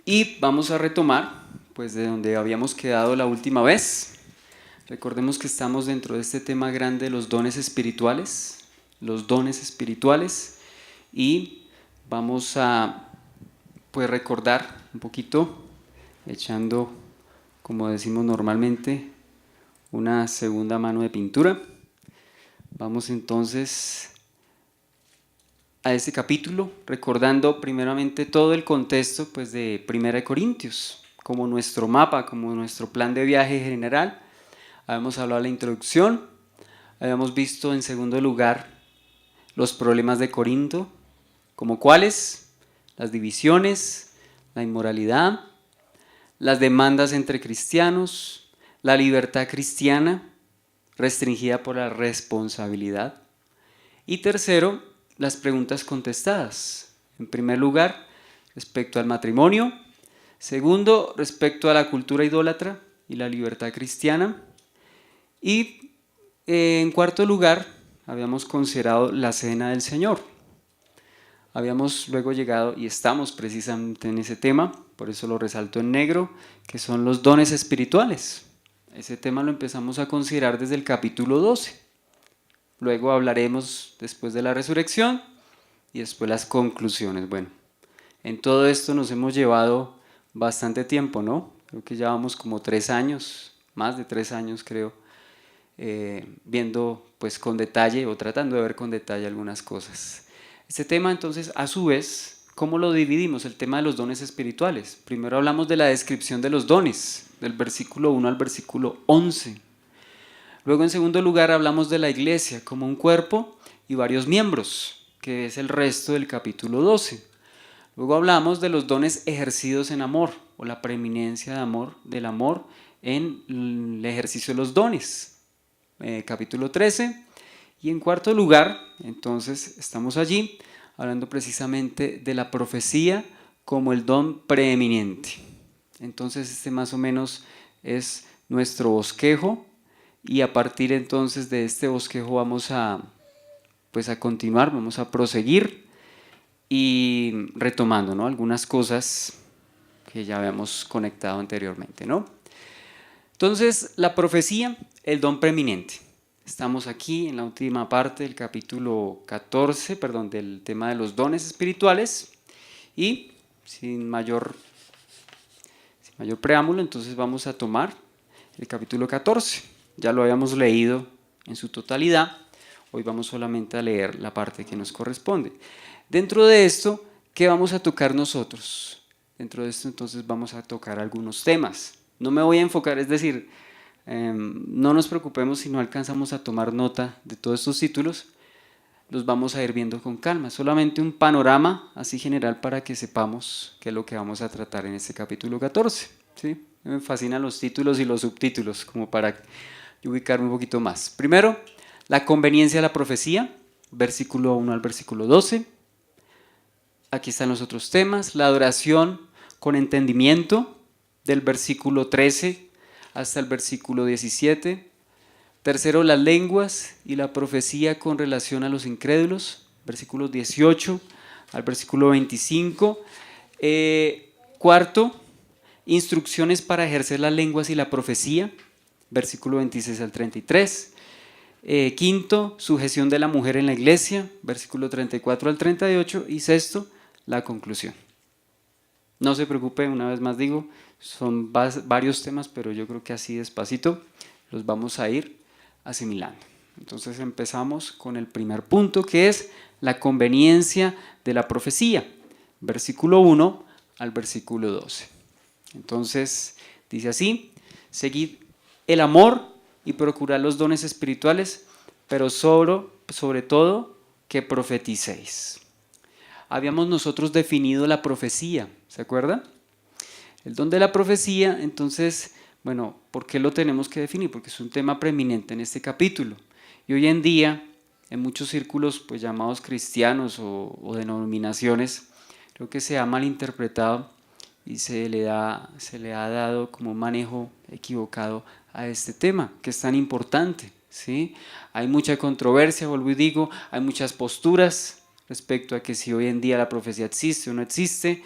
Y vamos a retomar pues de donde habíamos quedado la última vez. Recordemos que estamos dentro de este tema grande de los dones espirituales, y vamos a pues recordar un poquito, echando, como decimos normalmente, una segunda mano de pintura. Vamos entonces a este capítulo, recordando primeramente todo el contexto pues, de Primera de Corintios, como nuestro mapa, como nuestro plan de viaje general. Habíamos hablado de la introducción, habíamos visto en segundo lugar los problemas de Corinto, como cuáles, las divisiones, la inmoralidad, las demandas entre cristianos, la libertad cristiana restringida por la responsabilidad. Y tercero, las preguntas contestadas. En primer lugar, respecto al matrimonio. Segundo, respecto a la cultura idólatra y la libertad cristiana. Y en cuarto lugar, habíamos considerado la cena del Señor. Habíamos luego llegado, y estamos precisamente en ese tema, por eso lo resalto en negro, que son los dones espirituales. Ese tema lo empezamos a considerar desde el capítulo 12. Luego hablaremos después de la resurrección y después las conclusiones. Bueno, en todo esto nos hemos llevado bastante tiempo, ¿no? Creo que llevamos como 3 años, más de 3 años creo, viendo pues con detalle o tratando de ver con detalle algunas cosas. Este tema entonces, a su vez, ¿cómo lo dividimos? El tema de los dones espirituales. Primero hablamos de la descripción de los dones, del versículo 1 al versículo 11. Luego, en segundo lugar, hablamos de la iglesia como un cuerpo y varios miembros, que es el resto del capítulo 12. Luego hablamos de los dones ejercidos en amor, o la preeminencia de amor, del amor en el ejercicio de los dones, capítulo 13. Y en cuarto lugar, entonces, estamos allí hablando precisamente de la profecía como el don preeminente. Entonces, este más o menos es nuestro bosquejo. Y a partir entonces de este bosquejo vamos a continuar, vamos a proseguir y retomando, ¿no?, algunas cosas que ya habíamos conectado anteriormente, ¿no? Entonces, la profecía, el don preeminente. Estamos aquí en la última parte del capítulo 14, del tema de los dones espirituales, y sin mayor preámbulo, entonces vamos a tomar el capítulo 14. Ya lo habíamos leído en su totalidad, hoy vamos solamente a leer la parte que nos corresponde. Dentro de esto, ¿qué vamos a tocar nosotros? Dentro de esto entonces vamos a tocar algunos temas. No me voy a enfocar, es decir, no nos preocupemos si no alcanzamos a tomar nota de todos estos títulos, los vamos a ir viendo con calma. Solamente un panorama así general para que sepamos qué es lo que vamos a tratar en este capítulo 14. ¿Sí? Me fascinan los títulos y los subtítulos, como para ubicarme un poquito más. Primero, la conveniencia de la profecía, versículo 1 al versículo 12. Aquí están los otros temas. La adoración con entendimiento, del versículo 13 hasta el versículo 17. Tercero, las lenguas y la profecía con relación a los incrédulos, versículos 18 al versículo 25. Cuarto, instrucciones para ejercer las lenguas y la profecía, versículo 26 al 33. Quinto, sujeción de la mujer en la iglesia, versículo 34 al 38. Y sexto, la conclusión. No se preocupe, una vez más digo, son varios temas, pero yo creo que así despacito los vamos a ir asimilando. Entonces empezamos con el primer punto, que es la conveniencia de la profecía, versículo 1 al versículo 12. Entonces dice así: seguid el amor y procurad los dones espirituales, pero sobre todo que profeticéis. Habíamos nosotros definido la profecía, ¿se acuerdan? El don de la profecía, entonces, bueno, ¿por qué lo tenemos que definir? Porque es un tema preeminente en este capítulo. Y hoy en día, en muchos círculos pues, llamados cristianos o denominaciones, creo que se ha malinterpretado y se le ha dado como un manejo equivocado a este tema, que es tan importante, ¿sí? Hay mucha controversia, vuelvo y digo, hay muchas posturas respecto a que si hoy en día la profecía existe o no existe.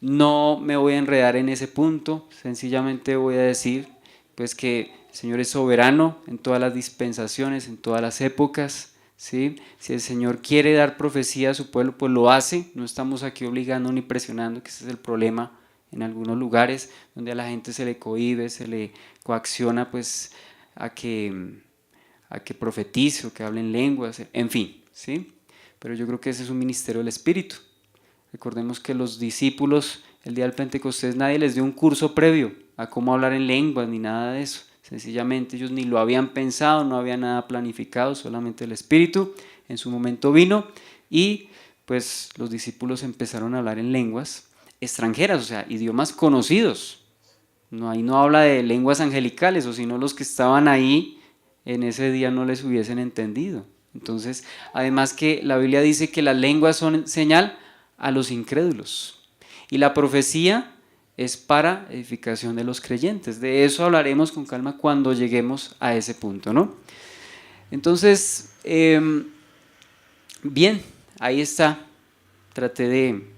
No me voy a enredar en ese punto, sencillamente voy a decir pues que el Señor es soberano en todas las dispensaciones, en todas las épocas, ¿sí? Si el Señor quiere dar profecía a su pueblo, pues lo hace. No estamos aquí obligando ni presionando, que ese es el problema en algunos lugares donde a la gente se le cohíbe, se le coacciona pues a que profetice o que hable en lenguas, en fin, ¿sí? Pero yo creo que ese es un ministerio del Espíritu. Recordemos que los discípulos el día del Pentecostés nadie les dio un curso previo a cómo hablar en lenguas ni nada de eso. Sencillamente ellos ni lo habían pensado, no había nada planificado, solamente el Espíritu en su momento vino y pues los discípulos empezaron a hablar en lenguas extranjeras, o sea, idiomas conocidos. No, ahí no habla de lenguas angelicales, o si no los que estaban ahí en ese día no les hubiesen entendido. Entonces, además que la Biblia dice que las lenguas son señal a los incrédulos. Y la profecía es para edificación de los creyentes. De eso hablaremos con calma cuando lleguemos a ese punto, ¿no? Entonces, bien, ahí está. Traté de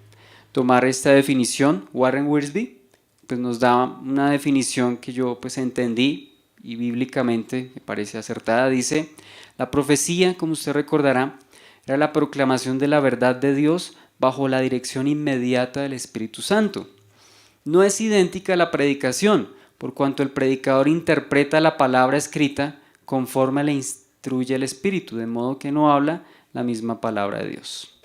tomar esta definición. Warren Wiersbe pues nos da una definición que yo pues entendí y bíblicamente me parece acertada. Dice, la profecía, como usted recordará, era la proclamación de la verdad de Dios bajo la dirección inmediata del Espíritu Santo. No es idéntica a la predicación, por cuanto el predicador interpreta la palabra escrita conforme le instruye el Espíritu, de modo que no habla la misma palabra de Dios.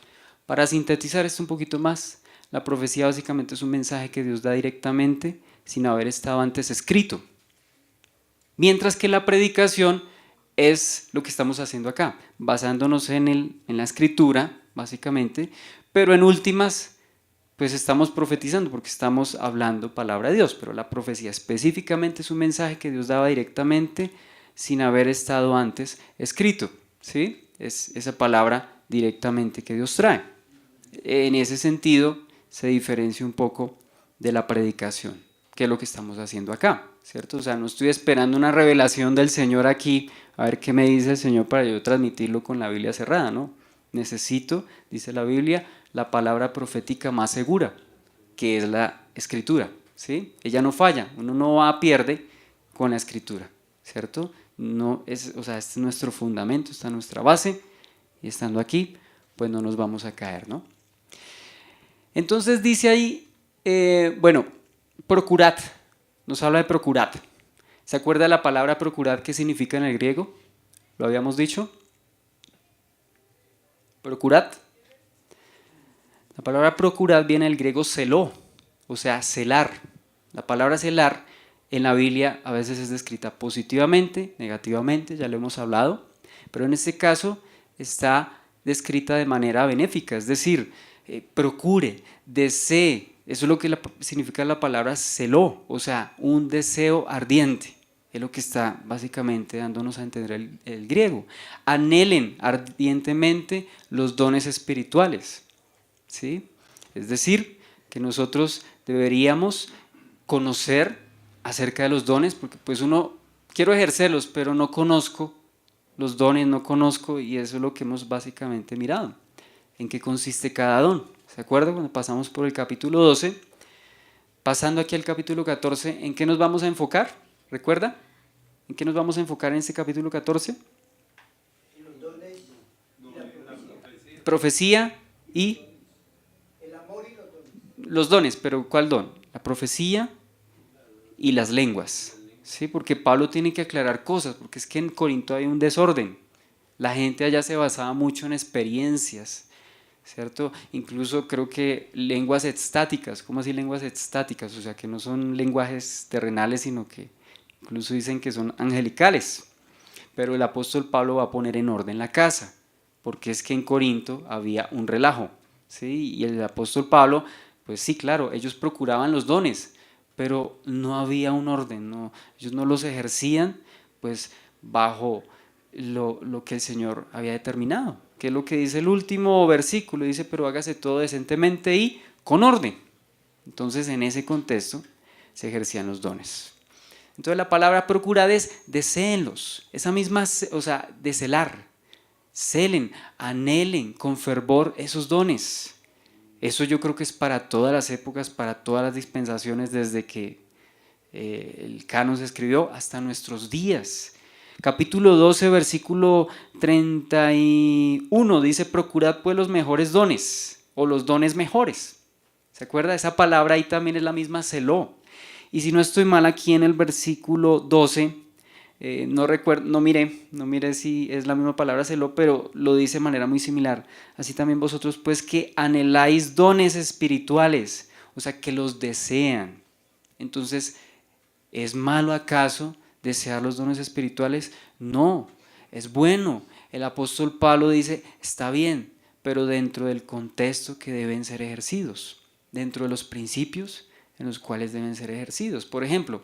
Para sintetizar esto un poquito más, la profecía básicamente es un mensaje que Dios da directamente sin haber estado antes escrito. Mientras que la predicación es lo que estamos haciendo acá, basándonos en la escritura, básicamente, pero en últimas, pues estamos profetizando porque estamos hablando palabra de Dios, pero la profecía específicamente es un mensaje que Dios daba directamente sin haber estado antes escrito, ¿sí? Es esa palabra directamente que Dios trae. En ese sentido, se diferencia un poco de la predicación, que es lo que estamos haciendo acá, ¿cierto? O sea, no estoy esperando una revelación del Señor aquí, a ver qué me dice el Señor para yo transmitirlo con la Biblia cerrada, ¿no? Necesito, dice la Biblia, la palabra profética más segura, que es la Escritura, ¿sí? Ella no falla, uno no va a pierde con la Escritura, ¿cierto? No es, o sea, este es nuestro fundamento, esta es nuestra base, y estando aquí, pues no nos vamos a caer, ¿no? Entonces dice ahí, bueno, procurad, nos habla de procurad. ¿Se acuerda de la palabra procurad qué significa en el griego? ¿Lo habíamos dicho? Procurad. La palabra procurad viene del griego celó, o sea, celar. La palabra celar en la Biblia a veces es descrita positivamente, negativamente, ya lo hemos hablado, pero en este caso está descrita de manera benéfica, es decir, procure, desee, eso es lo que significa la palabra celó, o sea, un deseo ardiente, es lo que está básicamente dándonos a entender el griego. Anhelen ardientemente los dones espirituales, ¿sí? Es decir, que nosotros deberíamos conocer acerca de los dones, porque pues uno, quiero ejercerlos, pero no conozco los dones, no conozco, y eso es lo que hemos básicamente mirado. ¿En qué consiste cada don? ¿Se acuerdan cuando pasamos por el capítulo 12? Pasando aquí al capítulo 14, ¿en qué nos vamos a enfocar? ¿Recuerda? ¿En qué nos vamos a enfocar en este capítulo 14? En los dones y la profecía. Profecía y El amor y los dones. los dones, pero ¿cuál don? La profecía y las lenguas. ¿Sí? Porque Pablo tiene que aclarar cosas, porque es que en Corinto hay un desorden. La gente allá se basaba mucho en experiencias, ¿cierto? Incluso creo que lenguas extáticas. ¿Cómo así lenguas extáticas? O sea, que no son lenguajes terrenales, sino que incluso dicen que son angelicales. Pero el apóstol Pablo va a poner en orden la casa, porque es que en Corinto había un relajo, ¿sí? Y el apóstol Pablo, pues sí, claro, ellos procuraban los dones, pero no había un orden, no, ellos no los ejercían pues bajo lo que el Señor había determinado, que es lo que dice el último versículo, dice, pero hágase todo decentemente y con orden. Entonces, en ese contexto se ejercían los dones. Entonces, la palabra procurad es deséenlos, esa misma, o sea, de celar, celen, anhelen con fervor esos dones. Eso yo creo que es para todas las épocas, para todas las dispensaciones, desde que el canon se escribió hasta nuestros días. Capítulo 12, versículo 31 dice: procurad pues los mejores dones, o los dones mejores. ¿Se acuerda? Esa palabra ahí también es la misma seló. Y si no estoy mal, aquí en el versículo 12, no recuerdo, no miré si es la misma palabra seló, pero lo dice de manera muy similar. Así también vosotros pues que anheláis dones espirituales, o sea, que los desean. Entonces, ¿es malo acaso desear los dones espirituales? No, es bueno. El apóstol Pablo dice, está bien, pero dentro del contexto que deben ser ejercidos, dentro de los principios en los cuales deben ser ejercidos. Por ejemplo,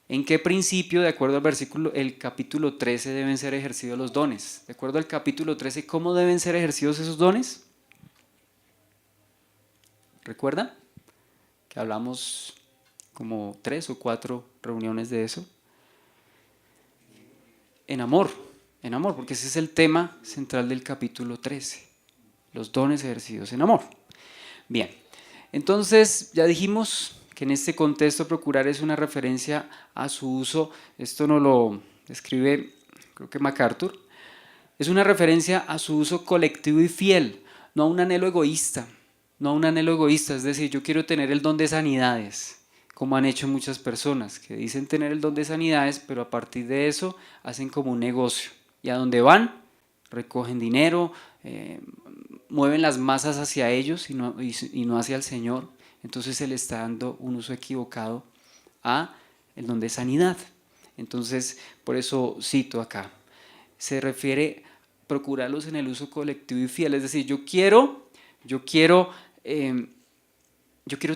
¿en qué principio, de acuerdo al versículo, el capítulo 13, deben ser ejercidos los dones? De acuerdo al capítulo 13, ¿cómo deben ser ejercidos esos dones? ¿Recuerdan? Que hablamos como 3 o 4 reuniones de eso. En amor, porque ese es el tema central del capítulo 13, los dones ejercidos en amor. Bien, entonces ya dijimos que en este contexto procurar es una referencia a su uso, esto nos lo describe creo que MacArthur, es una referencia a su uso colectivo y fiel, no a un anhelo egoísta, es decir, yo quiero tener el don de sanidades, como han hecho muchas personas, que dicen tener el don de sanidades, pero a partir de eso hacen como un negocio, y a donde van, recogen dinero, mueven las masas hacia ellos y no hacia el Señor. Entonces se le está dando un uso equivocado a el don de sanidad. Entonces, por eso cito acá, se refiere a procurarlos en el uso colectivo y fiel, es decir, yo quiero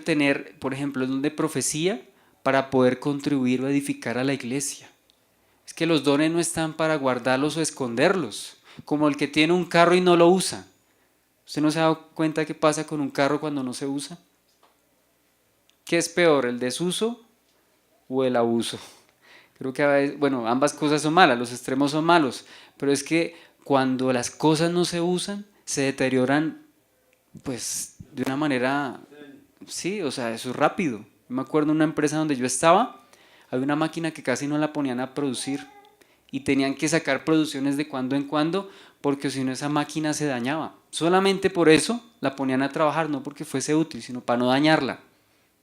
tener, por ejemplo, el don de profecía para poder contribuir o edificar a la iglesia. Es que los dones no están para guardarlos o esconderlos, como el que tiene un carro y no lo usa. ¿Usted no se ha dado cuenta qué pasa con un carro cuando no se usa? ¿Qué es peor, el desuso o el abuso? Creo que a veces, bueno, ambas cosas son malas, los extremos son malos, pero es que cuando las cosas no se usan, se deterioran pues de una manera, sí, o sea, eso es rápido. Me acuerdo en una empresa donde yo estaba, había una máquina que casi no la ponían a producir y tenían que sacar producciones de cuando en cuando porque si no esa máquina se dañaba. Solamente por eso la ponían a trabajar, no porque fuese útil, sino para no dañarla.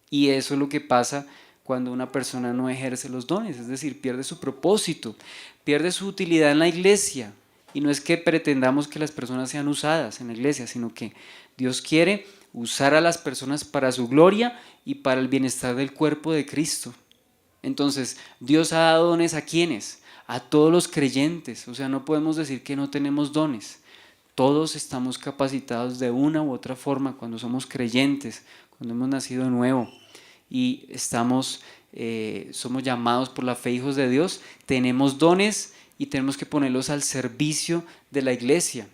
Y eso es lo que pasa cuando una persona no ejerce los dones, es decir, pierde su propósito, pierde su utilidad en la iglesia. Y no es que pretendamos que las personas sean usadas en la iglesia, sino que Dios quiere usar a las personas para su gloria y para el bienestar del cuerpo de Cristo. Entonces, Dios ha dado dones ¿a quiénes? A todos los creyentes. O sea, no podemos decir que no tenemos dones. Todos estamos capacitados de una u otra forma cuando somos creyentes, cuando hemos nacido de nuevo y somos llamados por la fe hijos de Dios. Tenemos dones y tenemos que ponerlos al servicio de la iglesia.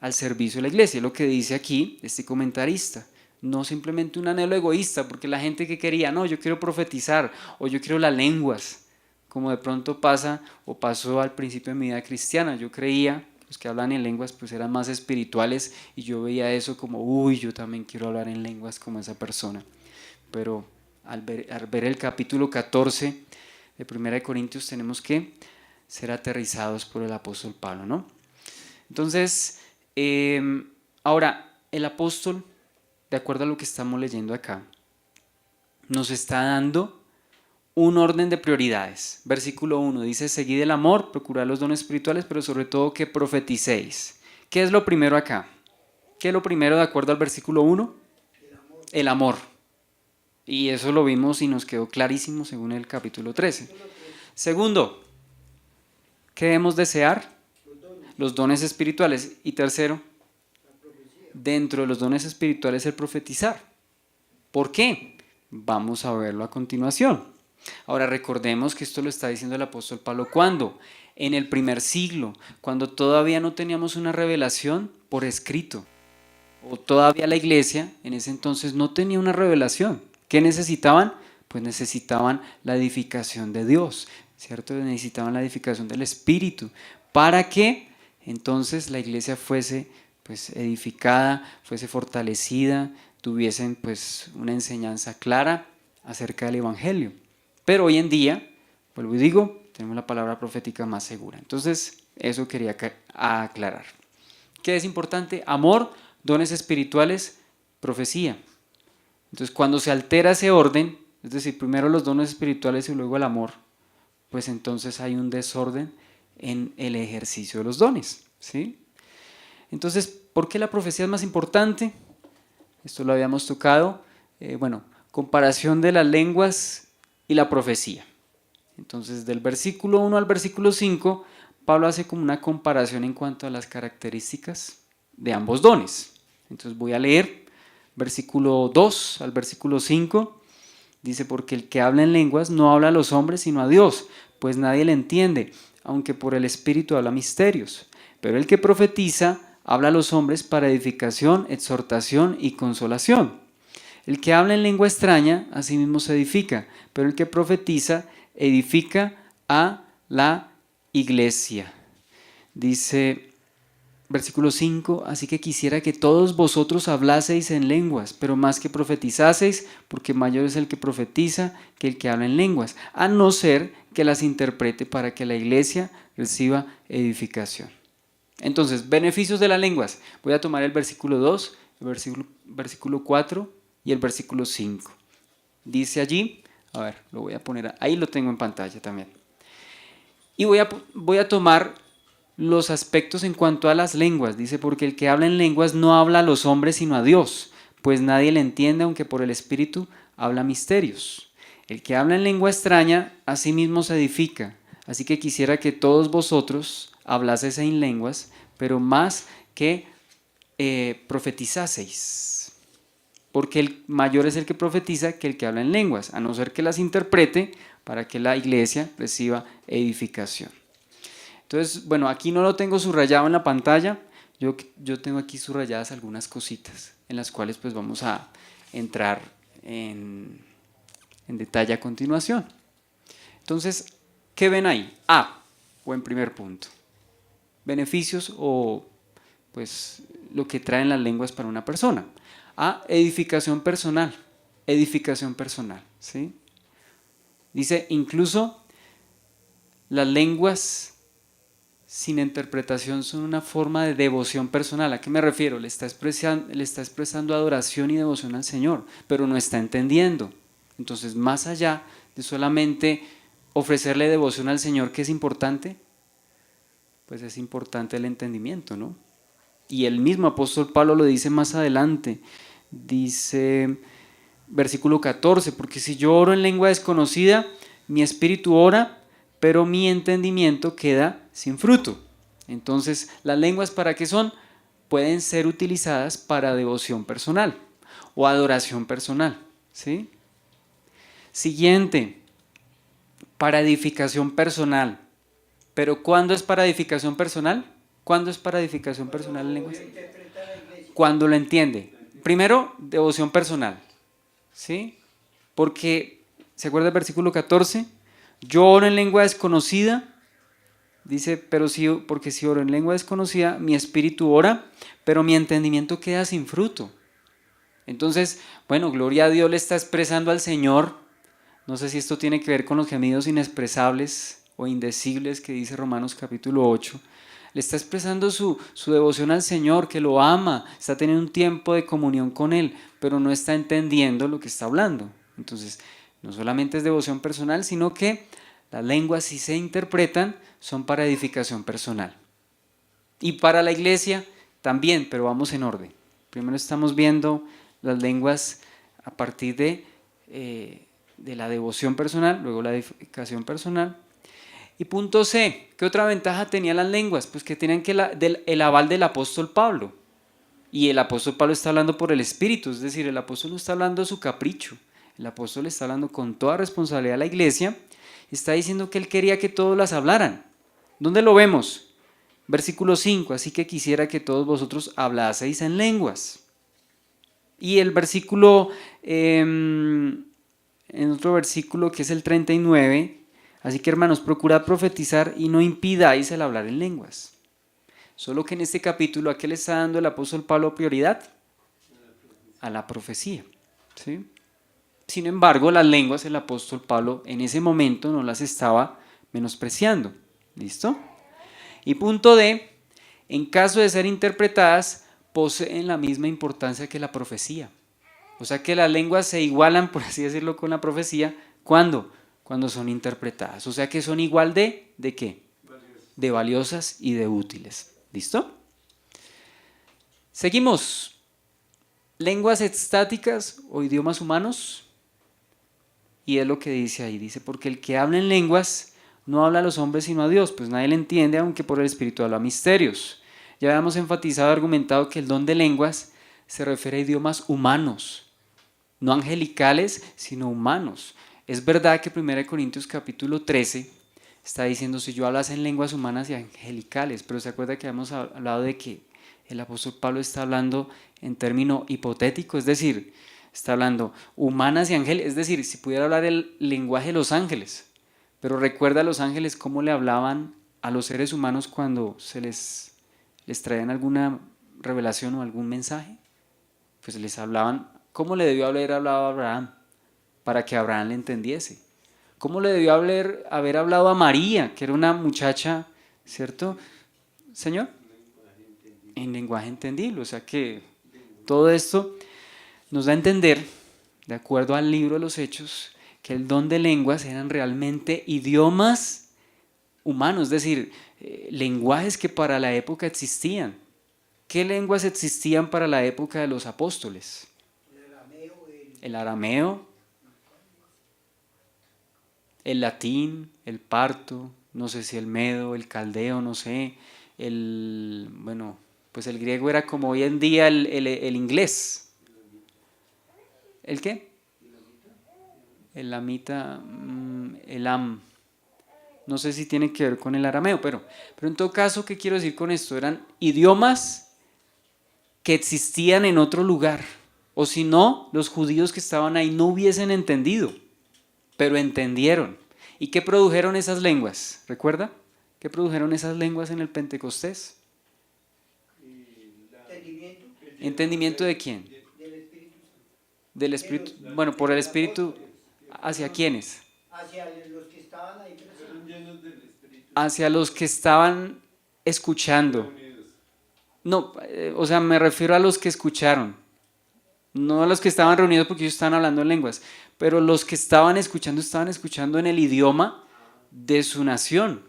Al servicio de la iglesia, lo que dice aquí este comentarista. No simplemente un anhelo egoísta, porque la gente que quería, no, yo quiero profetizar o yo quiero las lenguas, como de pronto pasa o pasó al principio de mi vida cristiana. Yo creía que los que hablan en lenguas pues eran más espirituales y yo veía eso como, uy, yo también quiero hablar en lenguas como esa persona. Pero al ver el capítulo 14 de 1 Corintios tenemos que ser aterrizados por el apóstol Pablo, ¿no? Entonces, ahora, el apóstol, de acuerdo a lo que estamos leyendo acá, nos está dando un orden de prioridades. Versículo 1 dice, seguid el amor, procurad los dones espirituales, pero sobre todo que profeticéis. ¿Qué es lo primero acá? ¿Qué es lo primero de acuerdo al versículo 1? El amor. Y eso lo vimos y nos quedó clarísimo según el capítulo 13. Segundo, ¿qué debemos desear? Los dones espirituales. Y tercero, dentro de los dones espirituales el profetizar. ¿Por qué? Vamos a verlo a continuación. Ahora recordemos que esto lo está diciendo el apóstol Pablo. ¿Cuándo? En el primer siglo, cuando todavía no teníamos una revelación por escrito. O todavía la iglesia en ese entonces no tenía una revelación. ¿Qué necesitaban? Pues necesitaban la edificación de Dios, ¿cierto? Necesitaban la edificación del Espíritu para que entonces la iglesia fuese pues edificada, fuese fortalecida, tuviesen pues una enseñanza clara acerca del Evangelio. Pero hoy en día, vuelvo y digo, tenemos la palabra profética más segura. Entonces, eso quería aclarar. ¿Qué es importante? Amor, dones espirituales, profecía. Entonces, cuando se altera ese orden, es decir, primero los dones espirituales y luego el amor, pues entonces hay un desorden en el ejercicio de los dones, ¿sí? Entonces, ¿por qué la profecía es más importante? Esto lo habíamos tocado. Comparación de las lenguas y la profecía. Entonces, del versículo 1 al versículo 5, Pablo hace como una comparación en cuanto a las características de ambos dones. Entonces voy a leer versículo 2 al versículo 5. Dice, porque el que habla en lenguas no habla a los hombres sino a Dios, pues nadie le entiende, aunque por el Espíritu habla misterios. Pero el que profetiza habla a los hombres para edificación, exhortación y consolación. El que habla en lengua extraña, a sí mismo se edifica, pero el que profetiza edifica a la iglesia. Dice, versículo 5, así que quisiera que todos vosotros hablaseis en lenguas, pero más que profetizaseis, porque mayor es el que profetiza que el que habla en lenguas, a no ser que las interprete para que la iglesia reciba edificación. Entonces, beneficios de las lenguas. Voy a tomar el versículo 2, el versículo 4 y el versículo 5. Dice allí, a ver, lo voy a poner, ahí lo tengo en pantalla también. Y voy a tomar los aspectos en cuanto a las lenguas. Dice, porque el que habla en lenguas no habla a los hombres sino a Dios, pues nadie le entiende, aunque por el Espíritu habla misterios. El que habla en lengua extraña, a sí mismo se edifica. Así que quisiera que todos vosotros hablaseis en lenguas, pero más que profetizaseis. Porque el mayor es el que profetiza que el que habla en lenguas, a no ser que las interprete para que la iglesia reciba edificación. Entonces, bueno, aquí no lo tengo subrayado en la pantalla, yo tengo aquí subrayadas algunas cositas en las cuales pues vamos a entrar en detalle a continuación. Entonces, ¿qué ven ahí? Buen primer punto. Beneficios o pues lo que traen las lenguas para una persona. Edificación personal. Edificación personal, ¿sí? Dice, incluso las lenguas sin interpretación son una forma de devoción personal. ¿A qué me refiero? Le está expresando adoración y devoción al Señor, pero no está entendiendo. Entonces, más allá de solamente ofrecerle devoción al Señor, ¿qué es importante? Pues es importante el entendimiento, ¿no? Y el mismo apóstol Pablo lo dice más adelante. Dice, versículo 14, porque si yo oro en lengua desconocida, mi espíritu ora, pero mi entendimiento queda sin fruto. Entonces, ¿las lenguas para qué son? Pueden ser utilizadas para devoción personal o adoración personal, ¿sí? Siguiente, para edificación personal. ¿Pero cuándo es para edificación personal? ¿Cuándo es para edificación personal en lenguas? Cuando lo entiende. Primero, devoción personal, ¿sí? Porque, ¿se acuerda el versículo 14? Yo oro en lengua desconocida, dice, porque si oro en lengua desconocida, mi espíritu ora, pero mi entendimiento queda sin fruto. Entonces, bueno, gloria a Dios le está expresando al Señor. No sé si esto tiene que ver con los gemidos inexpresables o indecibles que dice Romanos capítulo 8. Le está expresando su devoción al Señor, que lo ama, está teniendo un tiempo de comunión con Él, pero no está entendiendo lo que está hablando. Entonces, no solamente es devoción personal, sino que las lenguas, si se interpretan, son para edificación personal. Y para la iglesia también, pero vamos en orden. Primero estamos viendo las lenguas a partir de la devoción personal, luego la edificación personal. Y punto C, ¿qué otra ventaja tenían las lenguas? Pues que tenían el aval del apóstol Pablo. Y el apóstol Pablo está hablando por el Espíritu, es decir, el apóstol no está hablando de su capricho. El apóstol está hablando con toda responsabilidad a la iglesia. Está diciendo que él quería que todos las hablaran. ¿Dónde lo vemos? Versículo 5, así que quisiera que todos vosotros hablaseis en lenguas. Y el versículo, en otro versículo que es el 39, así que hermanos, procurad profetizar y no impidáis el hablar en lenguas. Solo que en este capítulo, ¿a qué le está dando el apóstol Pablo prioridad? A la profecía, ¿sí? Sin embargo, las lenguas el apóstol Pablo en ese momento no las estaba menospreciando. ¿Listo? Y punto D, en caso de ser interpretadas, poseen la misma importancia que la profecía. O sea que las lenguas se igualan, por así decirlo, con la profecía. ¿Cuándo? Cuando son interpretadas. O sea que son igual ¿de qué? De valiosas y de útiles. ¿Listo? Seguimos. Lenguas estáticas o idiomas humanos. Y es lo que dice ahí. Dice, porque el que habla en lenguas no habla a los hombres sino a Dios, pues nadie le entiende, aunque por el Espíritu habla misterios. Ya habíamos enfatizado y argumentado que el don de lenguas se refiere a idiomas humanos, no angelicales, sino humanos. Es verdad que 1 Corintios capítulo 13 está diciendo, si yo hablase en lenguas humanas y angelicales, pero se acuerda que habíamos hablado de que el apóstol Pablo está hablando en término hipotético, es decir, está hablando humanas y ángeles, es decir, si pudiera hablar el lenguaje de los ángeles, pero recuerda a los ángeles cómo le hablaban a los seres humanos cuando les traían alguna revelación o algún mensaje, pues les hablaban, ¿cómo le debió haber hablado a Abraham para que Abraham le entendiese? ¿Cómo le debió haber hablado a María, que era una muchacha, ¿cierto? Señor, en lenguaje entendible, o sea que todo esto nos da a entender, de acuerdo al libro de los Hechos, que el don de lenguas eran realmente idiomas humanos, es decir, lenguajes que para la época existían. ¿Qué lenguas existían para la época de los apóstoles? El arameo, el latín, el parto, no sé si el medo, el caldeo, no sé, bueno, pues el griego era como hoy en día el inglés. ¿El qué? El lamita, no sé si tiene que ver con el arameo, pero en todo caso, ¿qué quiero decir con esto? Eran idiomas que existían en otro lugar, o si no, los judíos que estaban ahí no hubiesen entendido, pero entendieron. ¿Y qué produjeron esas lenguas? ¿Recuerda? ¿Qué produjeron esas lenguas en el Pentecostés? ¿Entendimiento de quién? Del Espíritu. Bueno, por el Espíritu, ¿hacia quiénes? Hacia los que estaban ahí presentes. Hacia los que estaban escuchando. No, o sea, me refiero a los que escucharon. No a los que estaban reunidos porque ellos estaban hablando en lenguas, pero los que estaban escuchando en el idioma de su nación.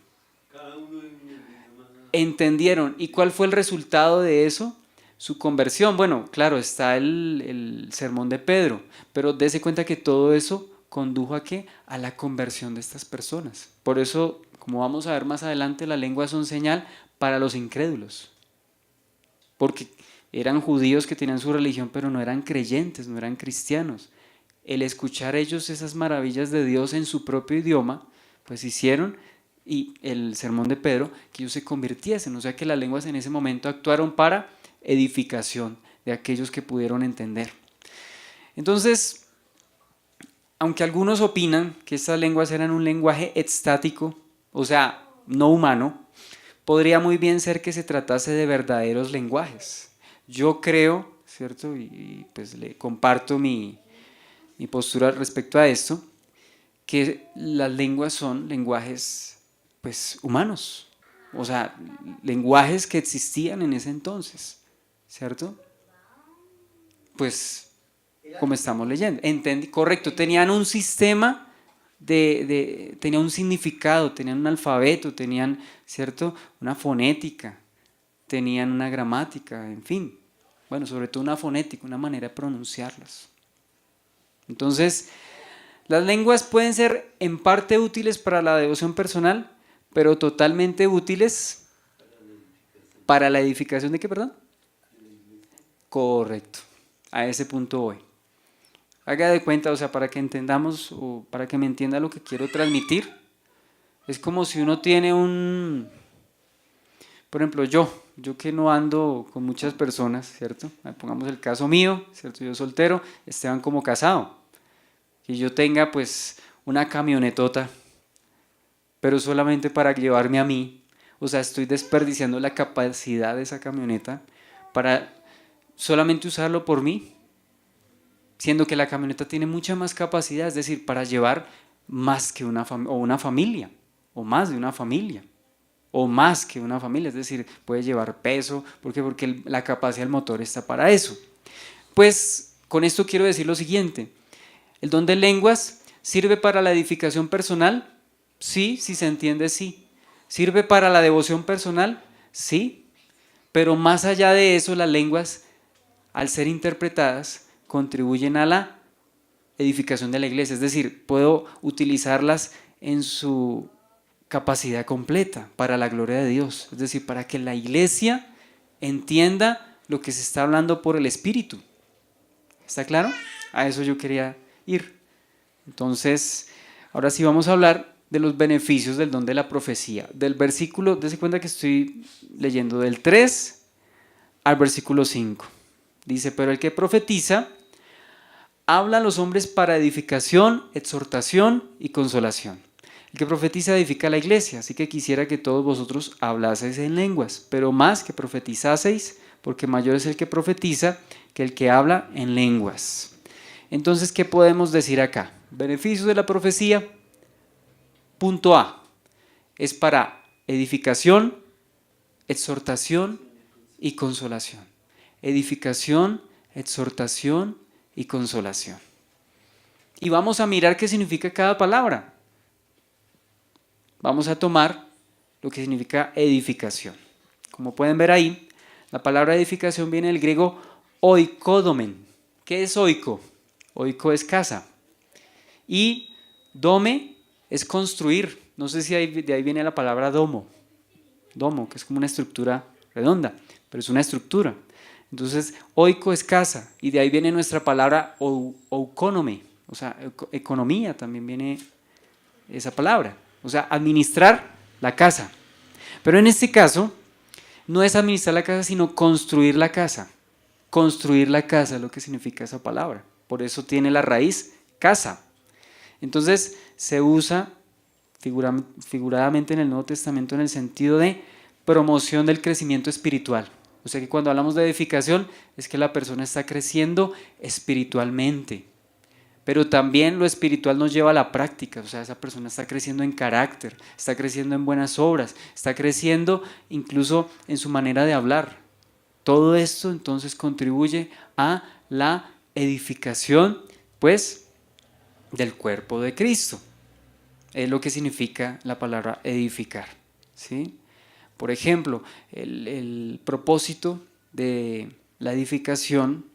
Entendieron. ¿Y cuál fue el resultado de eso? Su conversión. Bueno, claro, está el sermón de Pedro, pero dése cuenta que todo eso condujo a ¿qué? A la conversión de estas personas. Por eso, como vamos a ver más adelante, las lenguas son señal para los incrédulos. Porque eran judíos que tenían su religión, pero no eran creyentes, no eran cristianos. El escuchar ellos esas maravillas de Dios en su propio idioma, pues hicieron, y el sermón de Pedro, que ellos se convirtiesen. O sea que las lenguas en ese momento actuaron para edificación de aquellos que pudieron entender. Entonces, aunque algunos opinan que estas lenguas eran un lenguaje estático, o sea, no humano, podría muy bien ser que se tratase de verdaderos lenguajes. Yo creo, ¿cierto? Y pues le comparto mi postura respecto a esto, que las lenguas son lenguajes pues humanos, o sea, lenguajes que existían en ese entonces, ¿cierto? Pues como estamos leyendo, correcto, tenían un sistema tenían un significado, tenían un alfabeto, tenían, ¿cierto?, una fonética, tenían una gramática, en fin, bueno, sobre todo una fonética, una manera de pronunciarlas. Entonces, las lenguas pueden ser en parte útiles para la devoción personal, pero totalmente útiles para la edificación de ¿qué, perdón? Correcto, a ese punto voy. Haga de cuenta, o sea, para que entendamos o para que me entienda lo que quiero transmitir, es como si uno tiene por ejemplo, yo que no ando con muchas personas, ¿cierto? Pongamos el caso mío, ¿cierto? Yo soltero, Esteban como casado, y yo tenga pues una camionetota, pero solamente para llevarme a mí, O sea, estoy desperdiciando la capacidad de esa camioneta para solamente usarlo por mí, siendo que la camioneta tiene mucha más capacidad, es decir, para llevar más que una familia, o más de una familia, o más que una familia, es decir, puede llevar peso, ¿por qué? Porque la capacidad del motor está para eso. Pues con esto quiero decir lo siguiente: el don de lenguas sirve para la edificación personal, sí, si se entiende, sí. ¿Sirve para la devoción personal? Sí, pero más allá de eso, las lenguas, al ser interpretadas, contribuyen a la edificación de la iglesia, es decir, puedo utilizarlas en su capacidad completa para la gloria de Dios, es decir, para que la iglesia entienda lo que se está hablando por el Espíritu. ¿Está claro? A eso yo quería ir. Entonces, ahora sí vamos a hablar de los beneficios del don de la profecía. Del versículo, dése cuenta que estoy leyendo del 3 al versículo 5. Dice, pero el que profetiza habla a los hombres para edificación, exhortación y consolación. El que profetiza edifica a la iglesia, así que quisiera que todos vosotros hablaseis en lenguas, pero más que profetizaseis, porque mayor es el que profetiza que el que habla en lenguas. Entonces, ¿qué podemos decir acá? Beneficios de la profecía. Punto A, es para edificación, exhortación y consolación. Edificación, exhortación y consolación. Y vamos a mirar qué significa cada palabra. Vamos a tomar lo que significa edificación. Como pueden ver ahí, la palabra edificación viene del griego oikodomen. ¿Qué es oiko? Oiko es casa. Y dome es construir. No sé si de ahí viene la palabra domo. Domo, que es como una estructura redonda, pero es una estructura. Entonces, oiko es casa, y de ahí viene nuestra palabra oikonomé, o sea, economía también viene esa palabra, o sea, administrar la casa. Pero en este caso, no es administrar la casa, sino construir la casa. Construir la casa es lo que significa esa palabra. Por eso tiene la raíz casa. Entonces, se usa figuradamente en el Nuevo Testamento en el sentido de promoción del crecimiento espiritual. O sea que cuando hablamos de edificación es que la persona está creciendo espiritualmente, pero también lo espiritual nos lleva a la práctica. O sea, esa persona está creciendo en carácter, está creciendo en buenas obras, está creciendo incluso en su manera de hablar. Todo esto entonces contribuye a la edificación, pues, del cuerpo de Cristo. Es lo que significa la palabra edificar, ¿sí? Por ejemplo, el propósito de la edificación,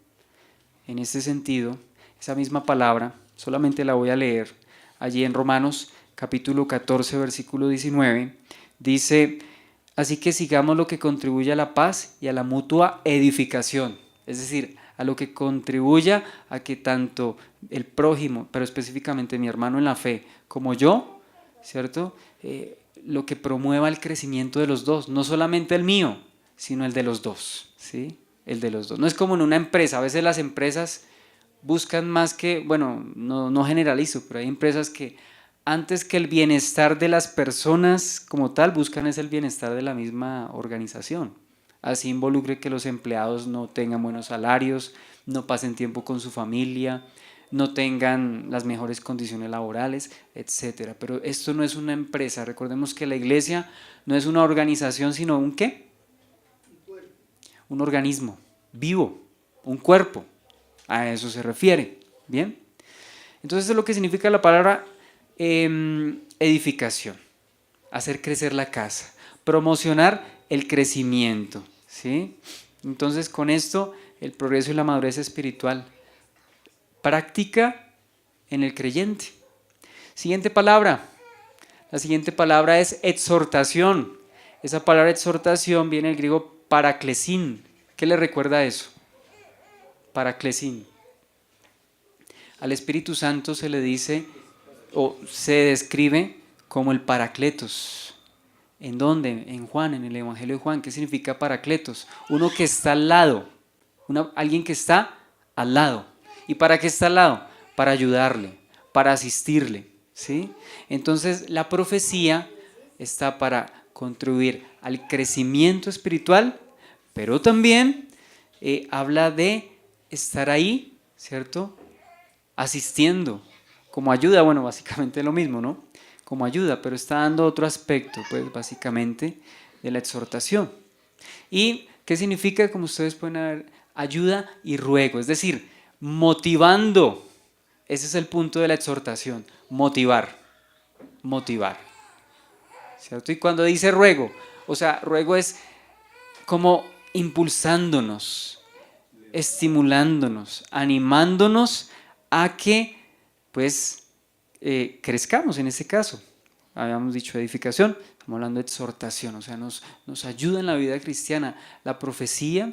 en este sentido, esa misma palabra, solamente la voy a leer, allí en Romanos capítulo 14, versículo 19, dice, así que sigamos lo que contribuye a la paz y a la mutua edificación, es decir, a lo que contribuya a que tanto el prójimo, pero específicamente mi hermano en la fe, como yo, ¿cierto? Lo que promueva el crecimiento de los dos, no solamente el mío, sino el de los dos, ¿sí? El de los dos. No es como en una empresa, a veces las empresas buscan más que, bueno, no generalizo, pero hay empresas que antes que el bienestar de las personas como tal, buscan es el bienestar de la misma organización. Así involucre que los empleados no tengan buenos salarios, no pasen tiempo con su familia, no tengan las mejores condiciones laborales, etcétera. Pero esto no es una empresa. Recordemos que la iglesia no es una organización, sino un ¿qué? Un organismo vivo, un cuerpo. A eso se refiere. ¿Bien? Entonces eso es lo que significa la palabra edificación. Hacer crecer la casa, promocionar el crecimiento, ¿sí? Entonces con esto el progreso y la madurez espiritual. Práctica en el creyente. Siguiente palabra. La siguiente palabra es exhortación. Esa palabra exhortación viene del griego paraklesin. ¿Qué le recuerda eso? Paraklesin. Al Espíritu Santo se le dice o se describe como el Paracletos. ¿En dónde? En Juan, en el Evangelio de Juan. ¿Qué significa Paracletos? Uno que está al lado. Alguien que está al lado. ¿Y para qué está al lado? Para ayudarle, para asistirle, ¿sí? Entonces la profecía está para contribuir al crecimiento espiritual, pero también habla de estar ahí, ¿cierto? Asistiendo, como ayuda, bueno, básicamente lo mismo, ¿no? Como ayuda, pero está dando otro aspecto, pues básicamente, de la exhortación. ¿Y qué significa? Como ustedes pueden ver, ayuda y ruego, es decir, motivando. Ese es el punto de la exhortación, motivar, motivar, ¿cierto? Y cuando dice ruego, o sea, ruego es como impulsándonos, estimulándonos, animándonos a que, pues, crezcamos en este caso. Habíamos dicho edificación, estamos hablando de exhortación, o sea, nos ayuda en la vida cristiana. La profecía,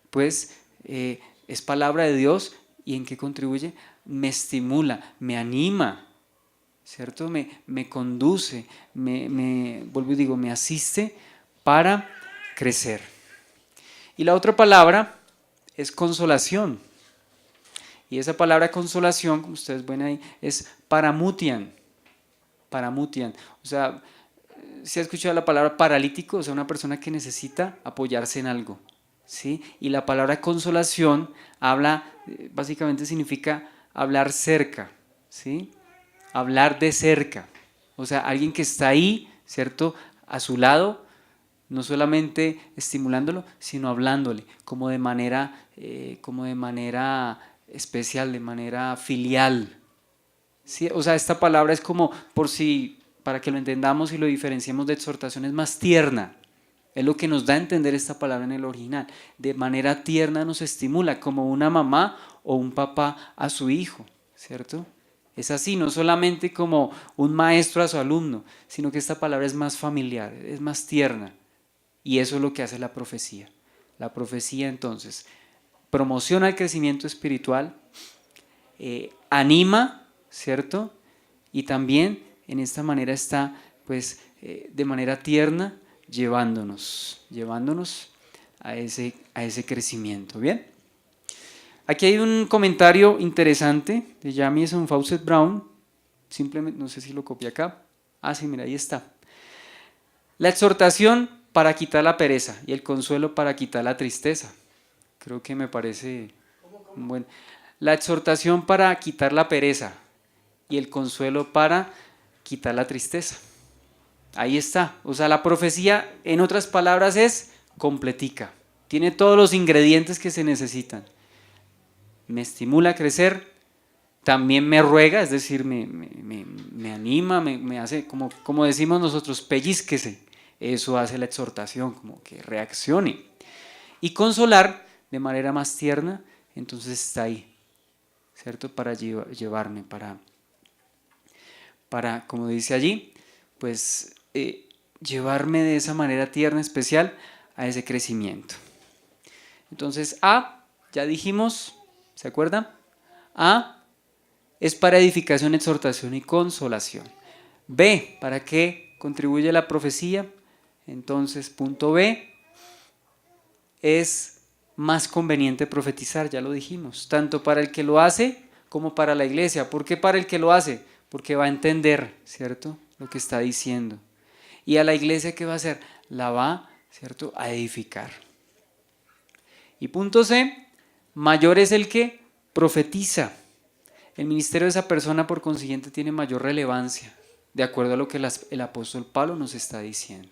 pues, es palabra de Dios. ¿Y en qué contribuye? Me estimula, me anima, ¿cierto? Me conduce, vuelvo y digo, me asiste para crecer. Y la otra palabra es consolación. Y esa palabra consolación, como ustedes ven ahí, es paramutian. Paramutian. O sea, ¿se ha escuchado la palabra paralítico? O sea, una persona que necesita apoyarse en algo, ¿sí? Y la palabra consolación habla, básicamente significa hablar cerca, ¿sí? Hablar de cerca. O sea, alguien que está ahí, ¿cierto? A su lado, no solamente estimulándolo, sino hablándole, como de manera especial, de manera filial. ¿Sí? O sea, esta palabra es como, por si, para que lo entendamos y lo diferenciemos de exhortación, es más tierna. Es lo que nos da a entender esta palabra en el original. De manera tierna nos estimula, como una mamá o un papá a su hijo, ¿cierto? Es así, no solamente como un maestro a su alumno, sino que esta palabra es más familiar, es más tierna. Y eso es lo que hace la profecía. La profecía, entonces, promociona el crecimiento espiritual, anima, ¿cierto? Y también en esta manera está, pues, de manera tierna, llevándonos a ese crecimiento. ¿Bien? Aquí hay un comentario interesante de Jamieson Fawcett Brown, simplemente, no sé si lo copié acá. Ah, sí, mira, ahí está. La exhortación para quitar la pereza y el consuelo para quitar la tristeza. Creo que me parece un buen. La exhortación para quitar la pereza y el consuelo para quitar la tristeza. Ahí está. O sea, la profecía, en otras palabras, es completica. Tiene todos los ingredientes que se necesitan. Me estimula a crecer, también me ruega, es decir, me anima, me hace, como decimos nosotros, pellizquese. Eso hace la exhortación, como que reaccione. Y consolar de manera más tierna, entonces está ahí, ¿cierto? Para llevarme, como dice allí, pues llevarme de esa manera tierna, especial, a ese crecimiento. Entonces, A, ya dijimos, ¿se acuerdan? A es para edificación, exhortación y consolación. B, ¿para qué contribuye la profecía? Entonces, punto B, es más conveniente profetizar, ya lo dijimos, tanto para el que lo hace como para la iglesia. ¿Por qué para el que lo hace? Porque va a entender, ¿cierto?, lo que está diciendo. Y a la iglesia, ¿qué va a hacer? La va, ¿cierto?, a edificar. Y punto C, mayor es el que profetiza. El ministerio de esa persona, por consiguiente, tiene mayor relevancia, de acuerdo a lo que el apóstol Pablo nos está diciendo,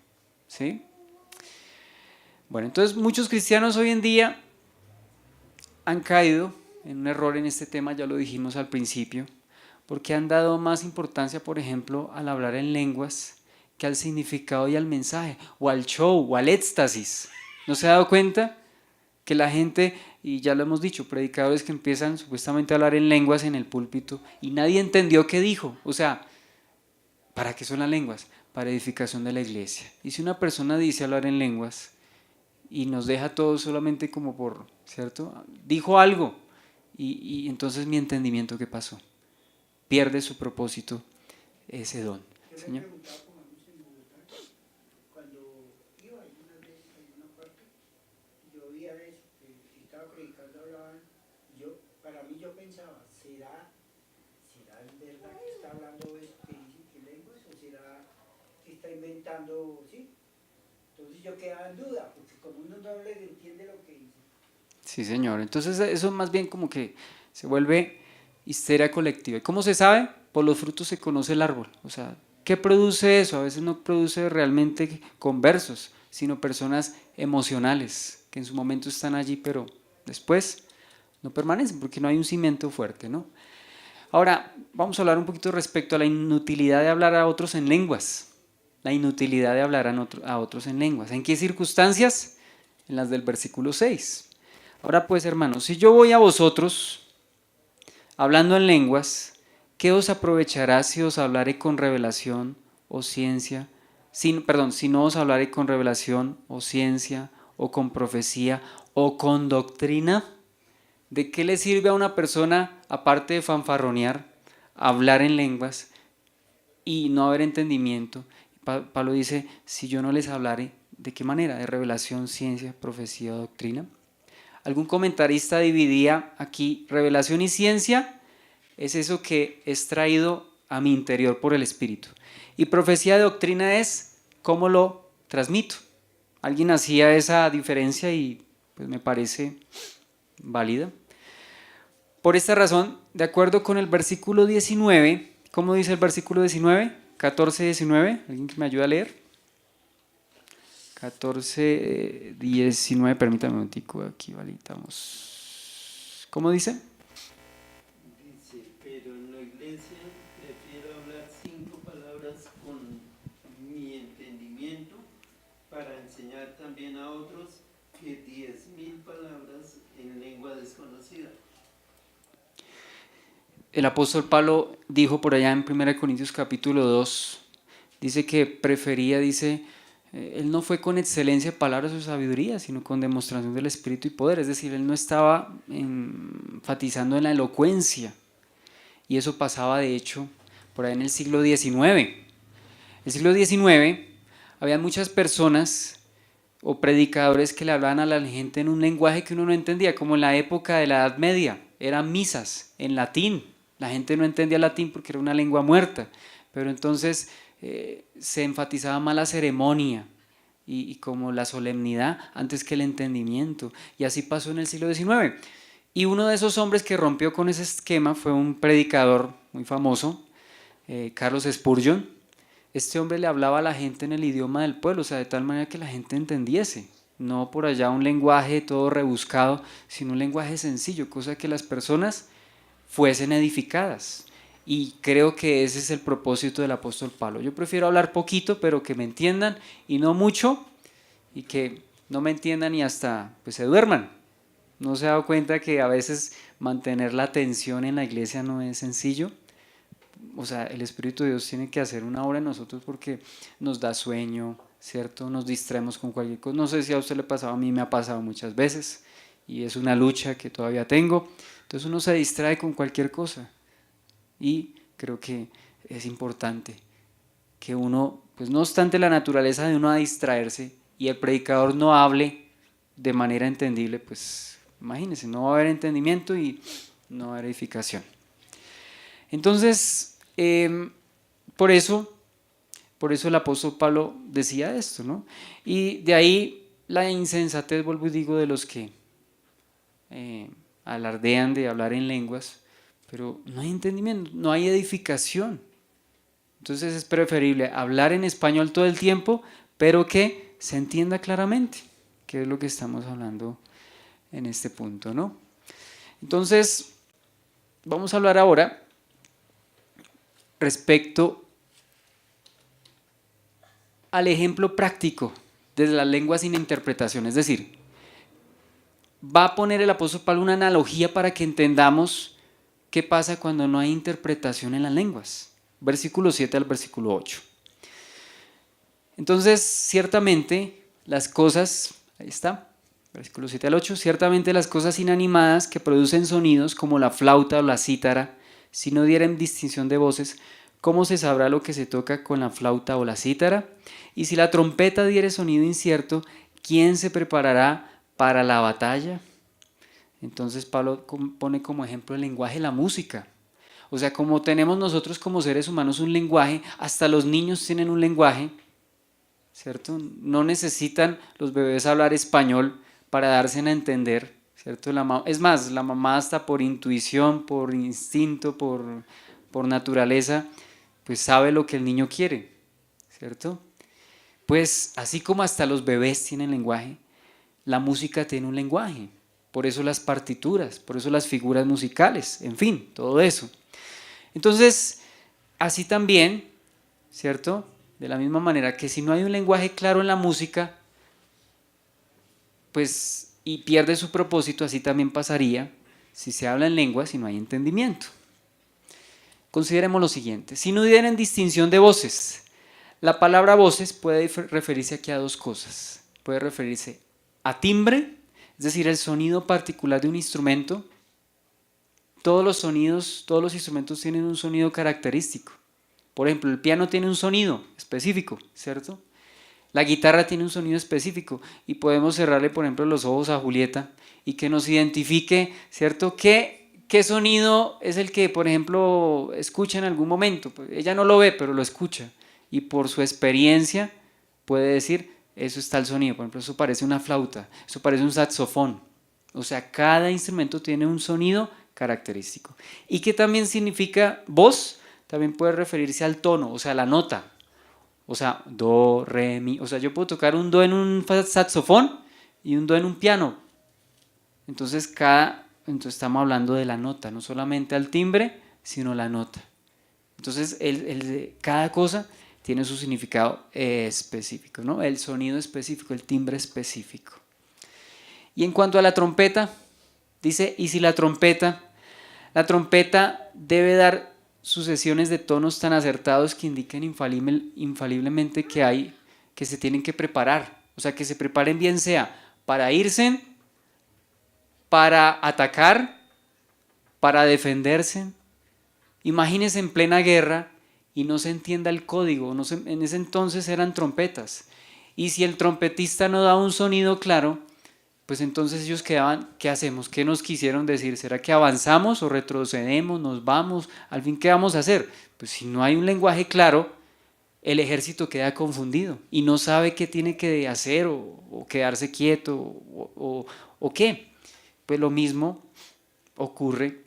¿sí? Bueno, entonces muchos cristianos hoy en día han caído en un error en este tema, ya lo dijimos al principio, porque han dado más importancia, por ejemplo, al hablar en lenguas que al significado y al mensaje, o al show, o al éxtasis. ¿No se ha dado cuenta que la gente, y ya lo hemos dicho, predicadores que empiezan supuestamente a hablar en lenguas en el púlpito y nadie entendió qué dijo? O sea, ¿para qué son las lenguas? Para edificación de la iglesia. Y si una persona dice hablar en lenguas y nos deja todo solamente como por, ¿cierto? Dijo algo y entonces mi entendimiento, ¿qué pasó? Pierde su propósito ese don. Señor. Cuando iba alguna vez a alguna parte, yo oía eso, que estaba predicando, hablaban, para mí yo pensaba, ¿será verdad que está hablando eso que dice que lenguas o será que está inventando, ¿sí? Entonces yo quedaba en duda, porque como uno no le entiende lo que dice. Sí, señor. Entonces eso más bien como que se vuelve histeria colectiva. ¿Y cómo se sabe? Por los frutos se conoce el árbol. O sea, ¿qué produce eso? A veces no produce realmente conversos, sino personas emocionales, que en su momento están allí, pero después no permanecen porque no hay un cimiento fuerte, ¿no? Ahora, vamos a hablar un poquito respecto a la inutilidad de hablar a otros en lenguas. La inutilidad de hablar a otros en lenguas. ¿En qué circunstancias? En las del versículo 6. Ahora pues, hermanos, si yo voy a vosotros hablando en lenguas, ¿qué os aprovechará si os hablaré con revelación o ciencia? Si no os hablaré con revelación o ciencia o con profecía o con doctrina. ¿De qué le sirve a una persona, aparte de fanfarronear, hablar en lenguas y no haber entendimiento? Pablo dice, si yo no les hablaré, ¿de qué manera? ¿De revelación, ciencia, profecía o doctrina? Algún comentarista dividía aquí revelación y ciencia es eso que es traído a mi interior por el Espíritu. Y profecía de doctrina es cómo lo transmito. Alguien hacía esa diferencia y pues me parece válida. Por esta razón, de acuerdo con el versículo 19, ¿cómo dice el versículo 19? 14, 19, ¿alguien que me ayude a leer? 14, 19, permítame un momentico, aquí validamos. ¿Cómo dice? Dice, pero en la iglesia prefiero hablar 5 palabras con mi entendimiento para enseñar también a otros que 10.000 palabras en lengua desconocida. El apóstol Pablo dijo por allá en 1 Corintios capítulo 2, dice que prefería, dice, él no fue con excelencia de palabras o sabiduría, sino con demostración del Espíritu y poder. Es decir, él no estaba enfatizando en la elocuencia. Y eso pasaba, de hecho, por ahí en el siglo XIX. El siglo XIX, había muchas personas o predicadores que le hablaban a la gente en un lenguaje que uno no entendía, como en la época de la Edad Media. Eran misas en latín. La gente no entendía latín porque era una lengua muerta. Pero entonces se enfatizaba más la ceremonia y como la solemnidad antes que el entendimiento. Y así pasó en el siglo XIX. Y uno de esos hombres que rompió con ese esquema fue un predicador muy famoso, Carlos Spurgeon. Este hombre le hablaba a la gente en el idioma del pueblo, o sea, de tal manera que la gente entendiese. No por allá un lenguaje todo rebuscado, sino un lenguaje sencillo, cosa que las personas fuesen edificadas. Y creo que ese es el propósito del apóstol Pablo. Yo prefiero hablar poquito, pero que me entiendan, y no mucho, y que no me entiendan y hasta pues se duerman. ¿No se ha dado cuenta que a veces mantener la atención en la iglesia no es sencillo? O sea, el Espíritu de Dios tiene que hacer una obra en nosotros porque nos da sueño, ¿cierto? Nos distraemos con cualquier cosa. No sé si a usted le pasaba, a mí me ha pasado muchas veces y es una lucha que todavía tengo. Entonces uno se distrae con cualquier cosa y creo que es importante que uno, pues no obstante la naturaleza de uno a distraerse y el predicador no hable de manera entendible, pues imagínense, no va a haber entendimiento y no va a haber edificación. Entonces, por eso el apóstol Pablo decía esto, ¿no? Y de ahí la insensatez, vuelvo y digo, de los que alardean de hablar en lenguas, pero no hay entendimiento, no hay edificación. Entonces es preferible hablar en español todo el tiempo, pero que se entienda claramente, que es lo que estamos hablando en este punto, ¿no? Entonces, vamos a hablar ahora respecto al ejemplo práctico de la lengua sin interpretación. Es decir, va a poner el apóstol Pablo una analogía para que entendamos qué pasa cuando no hay interpretación en las lenguas. Versículo 7 al versículo 8. Entonces, ciertamente las cosas, ahí está, versículo 7 al 8, ciertamente las cosas inanimadas que producen sonidos como la flauta o la cítara, si no dieren distinción de voces, ¿cómo se sabrá lo que se toca con la flauta o la cítara? Y si la trompeta diere sonido incierto, ¿quién se preparará para la batalla? Entonces Pablo pone como ejemplo el lenguaje de la música. O sea, como tenemos nosotros como seres humanos un lenguaje, hasta los niños tienen un lenguaje, ¿cierto? No necesitan los bebés hablar español para darse a entender, ¿cierto? Es más, la mamá hasta por intuición, por instinto, por naturaleza, pues sabe lo que el niño quiere, ¿cierto? Pues así como hasta los bebés tienen lenguaje, la música tiene un lenguaje. Por eso las partituras, por eso las figuras musicales, en fin, todo eso. Entonces, así también, ¿cierto? De la misma manera que si no hay un lenguaje claro en la música, pues, y pierde su propósito, así también pasaría si se habla en lenguas y no hay entendimiento. Consideremos lo siguiente: si no dieran distinción de voces, la palabra voces puede referirse aquí a dos cosas. Puede referirse a timbre, es decir, el sonido particular de un instrumento. Todos los sonidos, todos los instrumentos tienen un sonido característico. Por ejemplo, el piano tiene un sonido específico, ¿cierto? La guitarra tiene un sonido específico y podemos cerrarle, por ejemplo, los ojos a Julieta y que nos identifique, ¿cierto? ¿Qué sonido es el que, por ejemplo, escucha en algún momento? Pues ella no lo ve, pero lo escucha y por su experiencia puede decir, eso está el sonido. Por ejemplo, eso parece una flauta, eso parece un saxofón. O sea, cada instrumento tiene un sonido característico. ¿Y qué también significa voz? También puede referirse al tono, o sea, la nota. O sea, do, re, mi. O sea, yo puedo tocar un do en un saxofón y un do en un piano. Entonces estamos hablando de la nota, no solamente al timbre, sino la nota. Entonces, cada cosa tiene su significado específico, ¿no? El sonido específico, el timbre específico. Y en cuanto a la trompeta, dice, y si la trompeta debe dar sucesiones de tonos tan acertados que indiquen infaliblemente que se tienen que preparar, o sea, que se preparen bien sea para irse, para atacar, para defenderse. Imagínense en plena guerra y no se entienda el código, en ese entonces eran trompetas, y si el trompetista no da un sonido claro, pues entonces ellos quedaban, ¿qué hacemos? ¿Qué nos quisieron decir? ¿Será que avanzamos o retrocedemos, nos vamos? Al fin, ¿qué vamos a hacer? Pues si no hay un lenguaje claro, el ejército queda confundido y no sabe qué tiene que hacer o quedarse quieto o qué. Pues lo mismo ocurre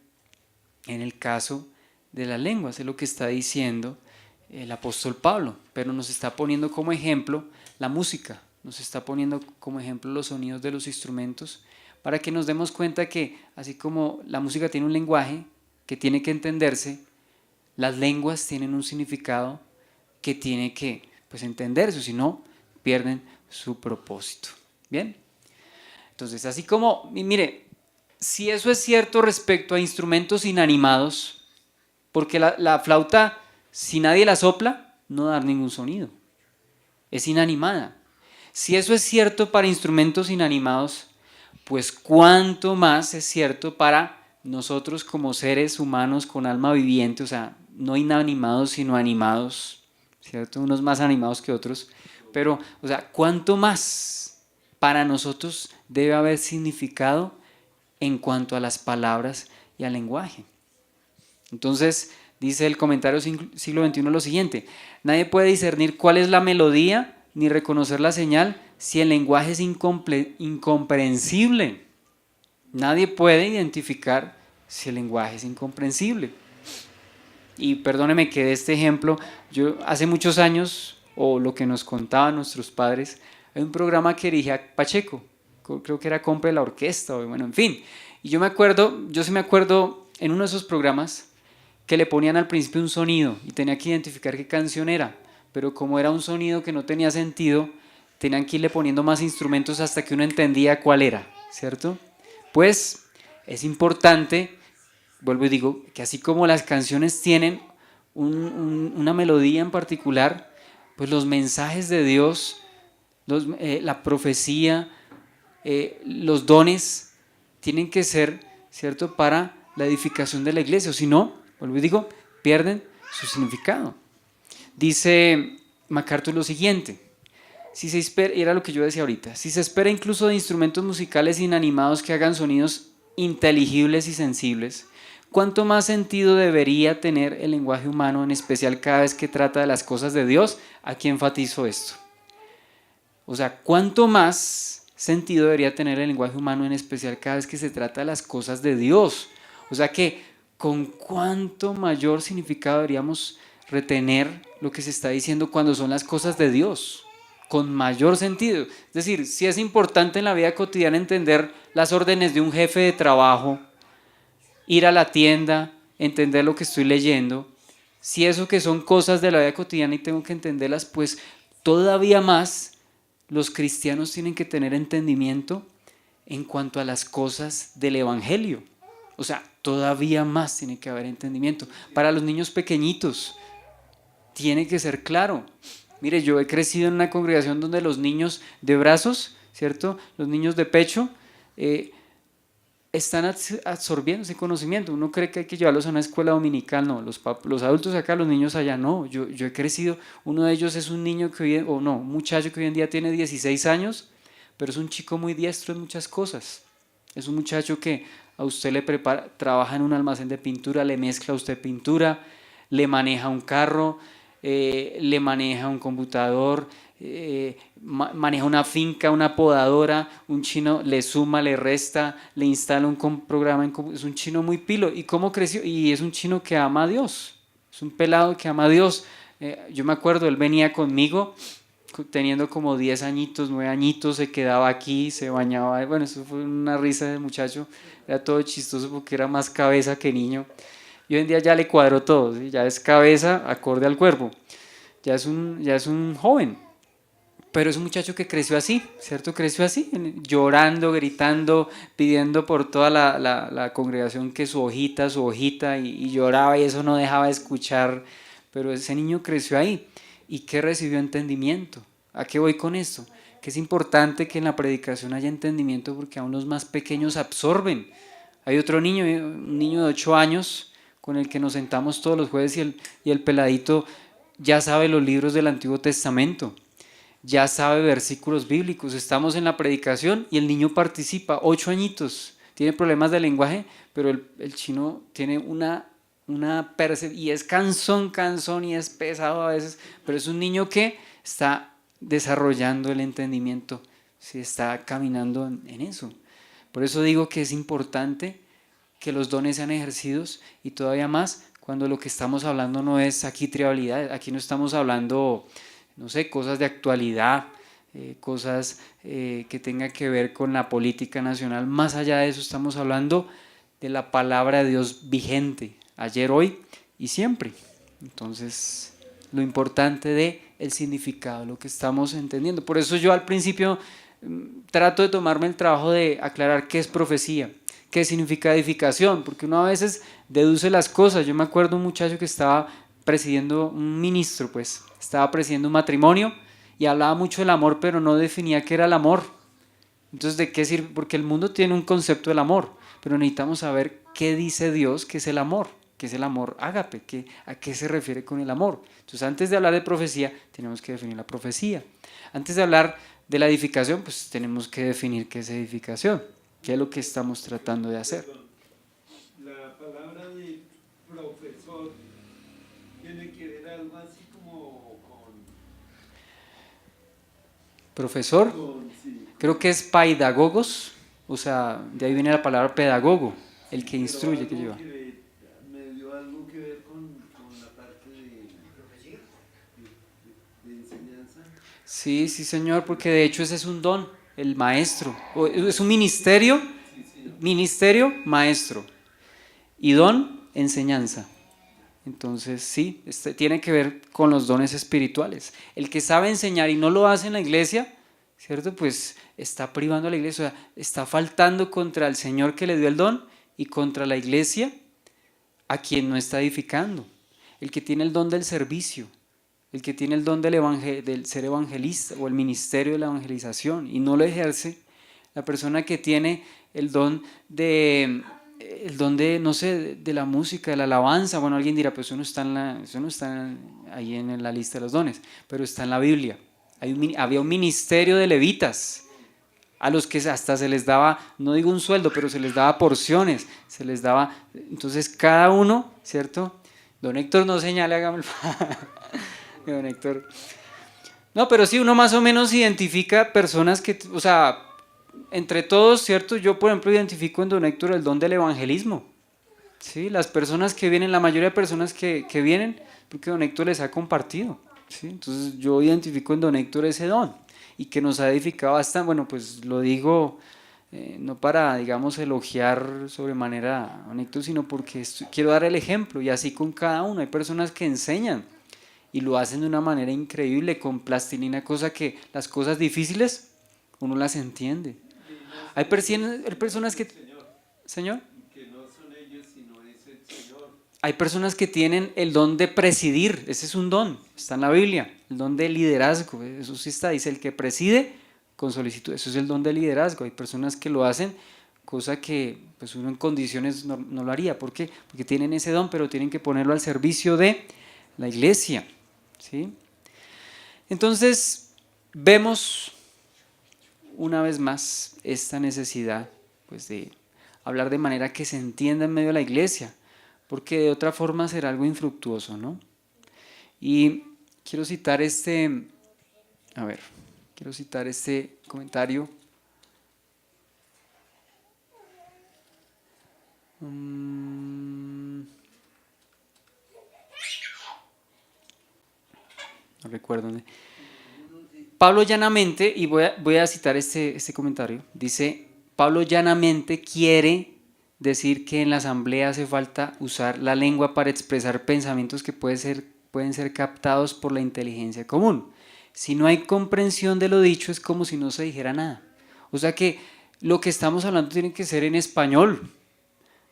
en el caso de las lenguas, es lo que está diciendo el apóstol Pablo, pero nos está poniendo como ejemplo la música. Nos está poniendo como ejemplo los sonidos de los instrumentos para que nos demos cuenta que así como la música tiene un lenguaje que tiene que entenderse, las lenguas tienen un significado que tiene que entenderse, si no pierden su propósito. ¿Bien? Entonces, así como, mire, si eso es cierto respecto a instrumentos inanimados, porque la flauta, si nadie la sopla, no da ningún sonido, es inanimada. Si eso es cierto para instrumentos inanimados, pues cuánto más es cierto para nosotros como seres humanos con alma viviente, o sea, no inanimados sino animados, ¿cierto? Unos más animados que otros, pero, o sea, cuánto más para nosotros debe haber significado en cuanto a las palabras y al lenguaje. Entonces, dice el comentario siglo XXI lo siguiente: nadie puede discernir cuál es la melodía ni reconocer la señal si el lenguaje es incomprensible. Nadie puede identificar si el lenguaje es incomprensible. Y perdóneme que de este ejemplo, yo hace muchos años, o lo que nos contaban nuestros padres, hay un programa que dirigía Pacheco, creo que era Compre la Orquesta, o bueno, en fin. Y yo sí me acuerdo en uno de esos programas que le ponían al principio un sonido y tenía que identificar qué canción era. Pero como era un sonido que no tenía sentido, tenían que irle poniendo más instrumentos hasta que uno entendía cuál era, ¿cierto? Pues es importante, vuelvo y digo, que así como las canciones tienen una melodía en particular, pues los mensajes de Dios, la profecía, los dones, tienen que ser, ¿cierto?, para la edificación de la iglesia, o si no, vuelvo y digo, pierden su significado. Dice MacArthur lo siguiente: si se espera, y era lo que yo decía ahorita, si se espera incluso de instrumentos musicales inanimados que hagan sonidos inteligibles y sensibles, ¿cuánto más sentido debería tener el lenguaje humano, en especial cada vez que trata de las cosas de Dios? Aquí enfatizo esto: O sea, ¿cuánto más sentido debería tener el lenguaje humano, en especial cada vez que se trata de las cosas de Dios? O sea que con cuánto mayor significado deberíamos retener lo que se está diciendo cuando son las cosas de Dios, con mayor sentido. Es decir, si es importante en la vida cotidiana entender las órdenes de un jefe de trabajo, ir a la tienda, entender lo que estoy leyendo, si eso que son cosas de la vida cotidiana y tengo que entenderlas, pues todavía más los cristianos tienen que tener entendimiento en cuanto a las cosas del evangelio. O sea, todavía más tiene que haber entendimiento. Para los niños pequeñitos tiene que ser claro. Mire, yo he crecido en una congregación donde los niños de brazos, ¿cierto? Los niños de pecho, están absorbiendo ese conocimiento. Uno cree que hay que llevarlos a una escuela dominical, no, los adultos acá, los niños allá, no. Yo he crecido, uno de ellos es un niño que hoy, o no, un muchacho que hoy en día tiene 16 años, pero es un chico muy diestro en muchas cosas. Es un muchacho que a usted le prepara, trabaja en un almacén de pintura, le mezcla a usted pintura, le maneja un carro, le maneja un computador, maneja una finca, una podadora. Un chino le suma, le resta, le instala un programa, es un chino muy pilo. ¿Y cómo creció? Y es un chino que ama a Dios, es un pelado que ama a Dios. Yo me acuerdo, él venía conmigo teniendo como 10 añitos, 9 añitos, se quedaba aquí, se bañaba. Bueno, eso fue una risa del muchacho, era todo chistoso porque era más cabeza que niño. Y hoy en día ya le cuadró todo, ¿sí? Ya es cabeza acorde al cuerpo, ya es un joven, pero es un muchacho que creció así, ¿cierto? Creció así, llorando, gritando, pidiendo por toda la congregación que su hojita, y lloraba y eso no dejaba de escuchar, pero ese niño creció ahí. ¿Y qué recibió? Entendimiento. ¿A qué voy con esto? Que es importante que en la predicación haya entendimiento porque aún los más pequeños absorben. Hay otro niño, un niño de 8 años, con el que nos sentamos todos los jueves y el peladito ya sabe los libros del Antiguo Testamento, ya sabe versículos bíblicos. Estamos en la predicación y el niño participa, 8 añitos, tiene problemas de lenguaje, pero el chino tiene una y es cansón y es pesado a veces, pero es un niño que está desarrollando el entendimiento, sí, está caminando en eso. Por eso digo que es importante que los dones sean ejercidos, y todavía más cuando lo que estamos hablando no es aquí trivialidad. Aquí no estamos hablando, no sé, cosas de actualidad, cosas que tengan que ver con la política nacional. Más allá de eso estamos hablando de la palabra de Dios vigente, ayer, hoy y siempre. Entonces, lo importante de el significado, lo que estamos entendiendo. Por eso yo al principio trato de tomarme el trabajo de aclarar qué es profecía, qué significa edificación, porque uno a veces deduce las cosas. Yo me acuerdo un muchacho que estaba presidiendo, un ministro pues, estaba presidiendo un matrimonio y hablaba mucho del amor, pero no definía qué era el amor. Entonces, ¿de qué sirve? Porque el mundo tiene un concepto del amor, pero necesitamos saber qué dice Dios que es el amor, qué es el amor ágape, a qué se refiere con el amor. Entonces, antes de hablar de profecía, tenemos que definir la profecía. Antes de hablar de la edificación, pues tenemos que definir qué es edificación, qué es lo que estamos tratando de hacer. La palabra de profesor tiene que ver algo así como con... Profesor, sí. Creo que es paidagogos, o sea, de ahí viene la palabra pedagogo, el que instruye, que lleva. Me dio algo que ver con la parte de enseñanza. Sí, sí, señor, porque de hecho ese es un don, el maestro. Es un ministerio, maestro, y don, enseñanza. Entonces sí, tiene que ver con los dones espirituales. El que sabe enseñar y no lo hace en la iglesia, ¿cierto? Pues está privando a la iglesia, o sea, está faltando contra el Señor que le dio el don y contra la iglesia a quien no está edificando. El que tiene el don del servicio, el que tiene el don del ser evangelista o el ministerio de la evangelización y no lo ejerce, la persona que tiene el don de, no sé, de la música, de la alabanza. Bueno, alguien dirá, pues eso no está ahí en la lista de los dones, pero está en la Biblia. Había un ministerio de levitas a los que hasta se les daba, no digo un sueldo, pero se les daba porciones, se les daba, entonces cada uno, ¿cierto? Don Héctor no señale, hágame el favor. Don Héctor. No, pero sí, uno más o menos identifica personas que, o sea, entre todos, ¿cierto? Yo, por ejemplo, identifico en don Héctor el don del evangelismo. ¿Sí? Las personas que vienen, la mayoría de personas que vienen, porque don Héctor les ha compartido. ¿Sí? Entonces yo identifico en don Héctor ese don y que nos ha edificado bastante. Bueno, pues lo digo no para, digamos, elogiar sobremanera a don Héctor, sino porque quiero dar el ejemplo y así con cada uno. Hay personas que enseñan y lo hacen de una manera increíble, con plastilina, cosa que las cosas difíciles uno las entiende. Hay personas que... Señor. Que no son ellos, sino es el Señor. Hay personas que tienen el don de presidir, ese es un don, está en la Biblia, el don de liderazgo, eso sí está, dice el que preside con solicitud, eso es el don de liderazgo. Hay personas que lo hacen, cosa que pues uno en condiciones no lo haría. ¿Por qué? Porque tienen ese don, pero tienen que ponerlo al servicio de la iglesia, ¿sí? Entonces, vemos una vez más esta necesidad pues, de hablar de manera que se entienda en medio de la iglesia, porque de otra forma será algo infructuoso, ¿no? Y quiero citar este comentario. No recuerdo dónde. Pablo llanamente, y voy a citar este comentario, dice, Pablo llanamente quiere decir que en la asamblea hace falta usar la lengua para expresar pensamientos que pueden ser captados por la inteligencia común. Si no hay comprensión de lo dicho, es como si no se dijera nada. O sea que lo que estamos hablando tiene que ser en español,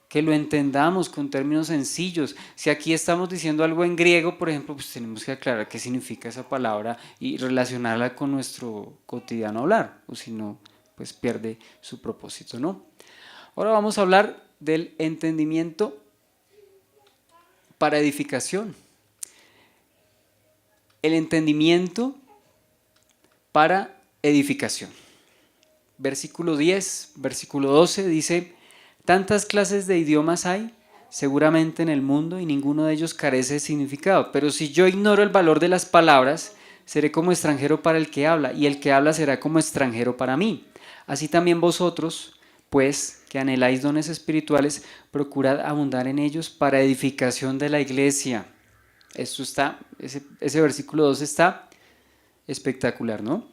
que lo entendamos con términos sencillos. Si aquí estamos diciendo algo en griego, por ejemplo, pues tenemos que aclarar qué significa esa palabra y relacionarla con nuestro cotidiano hablar, o si no, pues pierde su propósito, ¿no? Ahora vamos a hablar del entendimiento para edificación. El entendimiento para edificación. Versículo 10, versículo 12 dice: tantas clases de idiomas hay seguramente en el mundo y ninguno de ellos carece de significado, pero si yo ignoro el valor de las palabras, seré como extranjero para el que habla y el que habla será como extranjero para mí. Así también vosotros, pues, que anheláis dones espirituales, procurad abundar en ellos para edificación de la iglesia. Esto está, ese versículo 2 está espectacular, ¿no?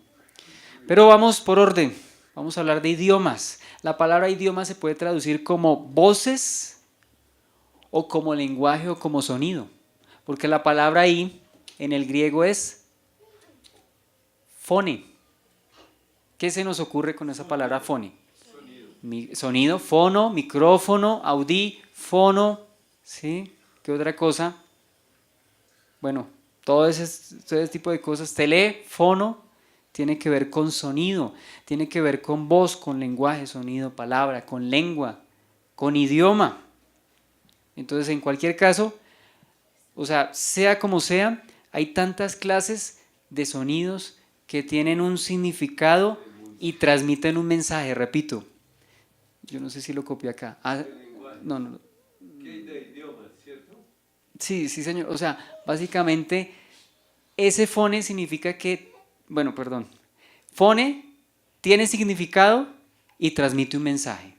Pero vamos por orden, vamos a hablar de idiomas. La palabra idioma se puede traducir como voces o como lenguaje o como sonido, porque la palabra ahí en el griego es fone. ¿Qué se nos ocurre con esa palabra fone? Sonido, fono, micrófono, audífono, ¿sí? ¿Qué otra cosa? Bueno, todo ese tipo de cosas. Teléfono tiene que ver con sonido, tiene que ver con voz, con lenguaje, sonido, palabra, con lengua, con idioma. Entonces, en cualquier caso, o sea como sea, hay tantas clases de sonidos que tienen un significado y transmiten un mensaje. Repito, yo no sé si lo copié acá. No. ¿Qué hay de idiomas, cierto? Sí, señor. O sea, básicamente, ese fone significa que, fone tiene significado y transmite un mensaje.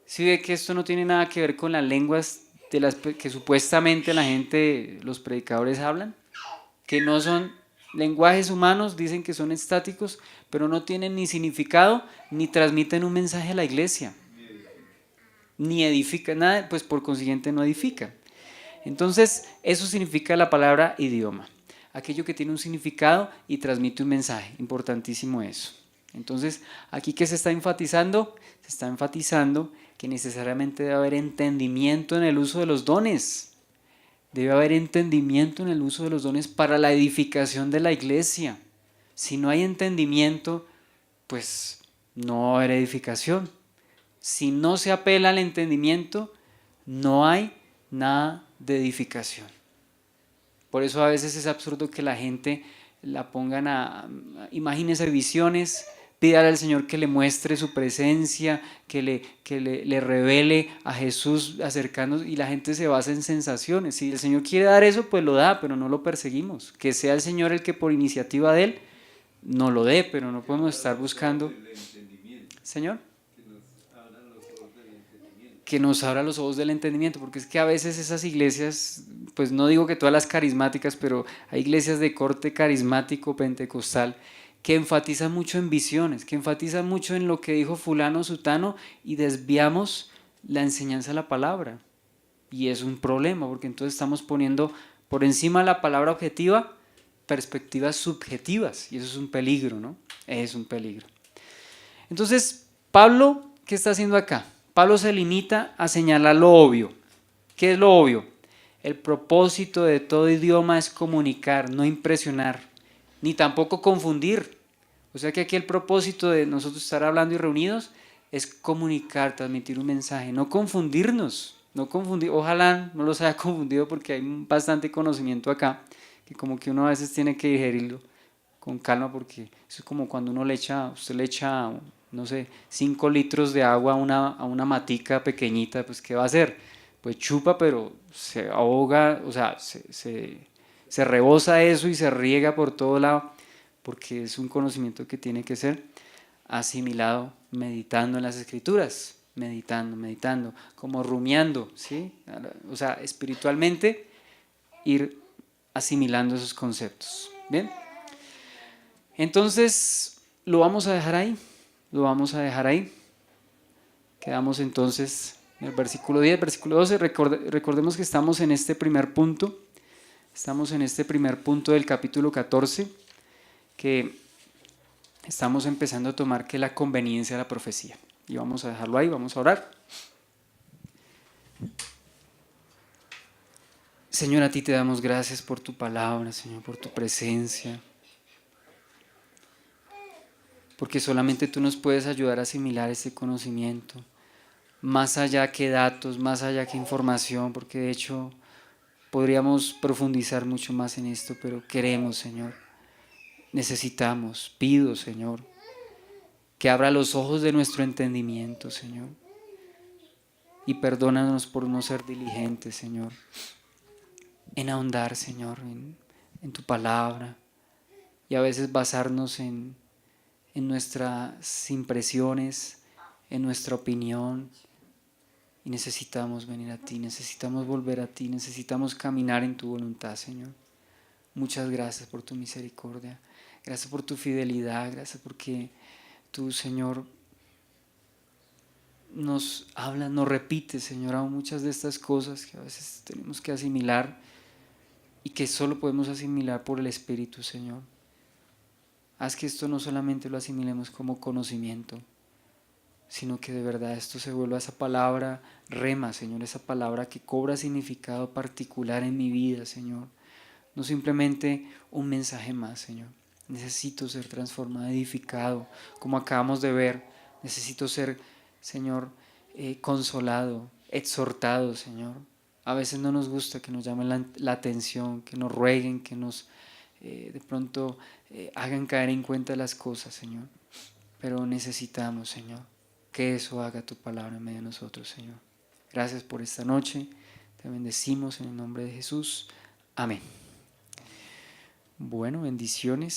¿Sí ve que esto no tiene nada que ver con las lenguas de las que supuestamente la gente, los predicadores hablan? Que no son lenguajes humanos, dicen que son estáticos, pero no tienen ni significado ni transmiten un mensaje a la iglesia. Ni edifican nada, pues por consiguiente no edifican. Entonces, eso significa la palabra idioma. Aquello que tiene un significado y transmite un mensaje. Importantísimo eso. Entonces, aquí ¿qué se está enfatizando? Se está enfatizando que necesariamente debe haber entendimiento en el uso de los dones. Debe haber entendimiento en el uso de los dones para la edificación de la iglesia. Si no hay entendimiento, pues no va a haber edificación. Si no se apela al entendimiento, no hay nada de edificación. Por eso a veces es absurdo que la gente la pongan imagínense visiones, pídale al Señor que le muestre su presencia, que le revele a Jesús acercándonos, y la gente se basa en sensaciones. Si el Señor quiere dar eso, pues lo da, pero no lo perseguimos. Que sea el Señor el que por iniciativa de Él no lo dé, pero no podemos estar buscando. Señor, que nos abra los ojos del entendimiento, porque es que a veces esas iglesias, pues no digo que todas las carismáticas, pero hay iglesias de corte carismático, pentecostal, que enfatizan mucho en visiones, que enfatizan mucho en lo que dijo fulano, sutano, y desviamos la enseñanza de la palabra. Y es un problema, porque entonces estamos poniendo por encima de la palabra objetiva perspectivas subjetivas, y eso es un peligro, ¿no? Es un peligro. Entonces, Pablo, ¿qué está haciendo acá? Pablo se limita a señalar lo obvio. ¿Qué es lo obvio? El propósito de todo idioma es comunicar, no impresionar, ni tampoco confundir. O sea que aquí el propósito de nosotros estar hablando y reunidos es comunicar, transmitir un mensaje, no confundirnos, no confundir. Ojalá no los haya confundido, porque hay bastante conocimiento acá, que como que uno a veces tiene que digerirlo con calma, porque eso es como cuando usted le echa, no sé, 5 litros de agua a una matica pequeñita, pues ¿qué va a hacer? Pues chupa, pero se ahoga, o sea, se rebosa eso y se riega por todo lado, porque es un conocimiento que tiene que ser asimilado meditando en las Escrituras, meditando, como rumiando, ¿sí? O sea, espiritualmente ir asimilando esos conceptos. ¿Bien? Entonces, lo vamos a dejar ahí, Quedamos entonces en el versículo 10, versículo 12, recordemos que estamos en este primer punto del capítulo 14, que estamos empezando a tomar que la conveniencia de la profecía. Y vamos a dejarlo ahí, vamos a orar. Señor, a ti te damos gracias por tu palabra, Señor, por tu presencia, porque solamente tú nos puedes ayudar a asimilar ese conocimiento, más allá que datos, más allá que información, porque de hecho podríamos profundizar mucho más en esto, pero queremos, Señor, necesitamos, pido, Señor, que abra los ojos de nuestro entendimiento, Señor, y perdónanos por no ser diligentes, Señor, en ahondar, Señor, en tu palabra, y a veces basarnos en nuestras impresiones, en nuestra opinión. Y necesitamos venir a ti, necesitamos volver a ti, necesitamos caminar en tu voluntad, Señor. Muchas gracias por tu misericordia, gracias por tu fidelidad, gracias porque tú, Señor, nos hablas, nos repites, Señor, aún muchas de estas cosas que a veces tenemos que asimilar y que solo podemos asimilar por el Espíritu, Señor. Haz que esto no solamente lo asimilemos como conocimiento, sino que de verdad esto se vuelva esa palabra rema, Señor, esa palabra que cobra significado particular en mi vida, Señor. No simplemente un mensaje más, Señor. Necesito ser transformado, edificado, como acabamos de ver. Necesito ser, Señor, consolado, exhortado, Señor. A veces no nos gusta que nos llamen la atención, que nos rueguen, que nos de pronto hagan caer en cuenta las cosas, Señor. Pero necesitamos, Señor, que eso haga tu palabra en medio de nosotros, Señor. Gracias por esta noche. Te bendecimos en el nombre de Jesús. Amén. Bueno, bendiciones.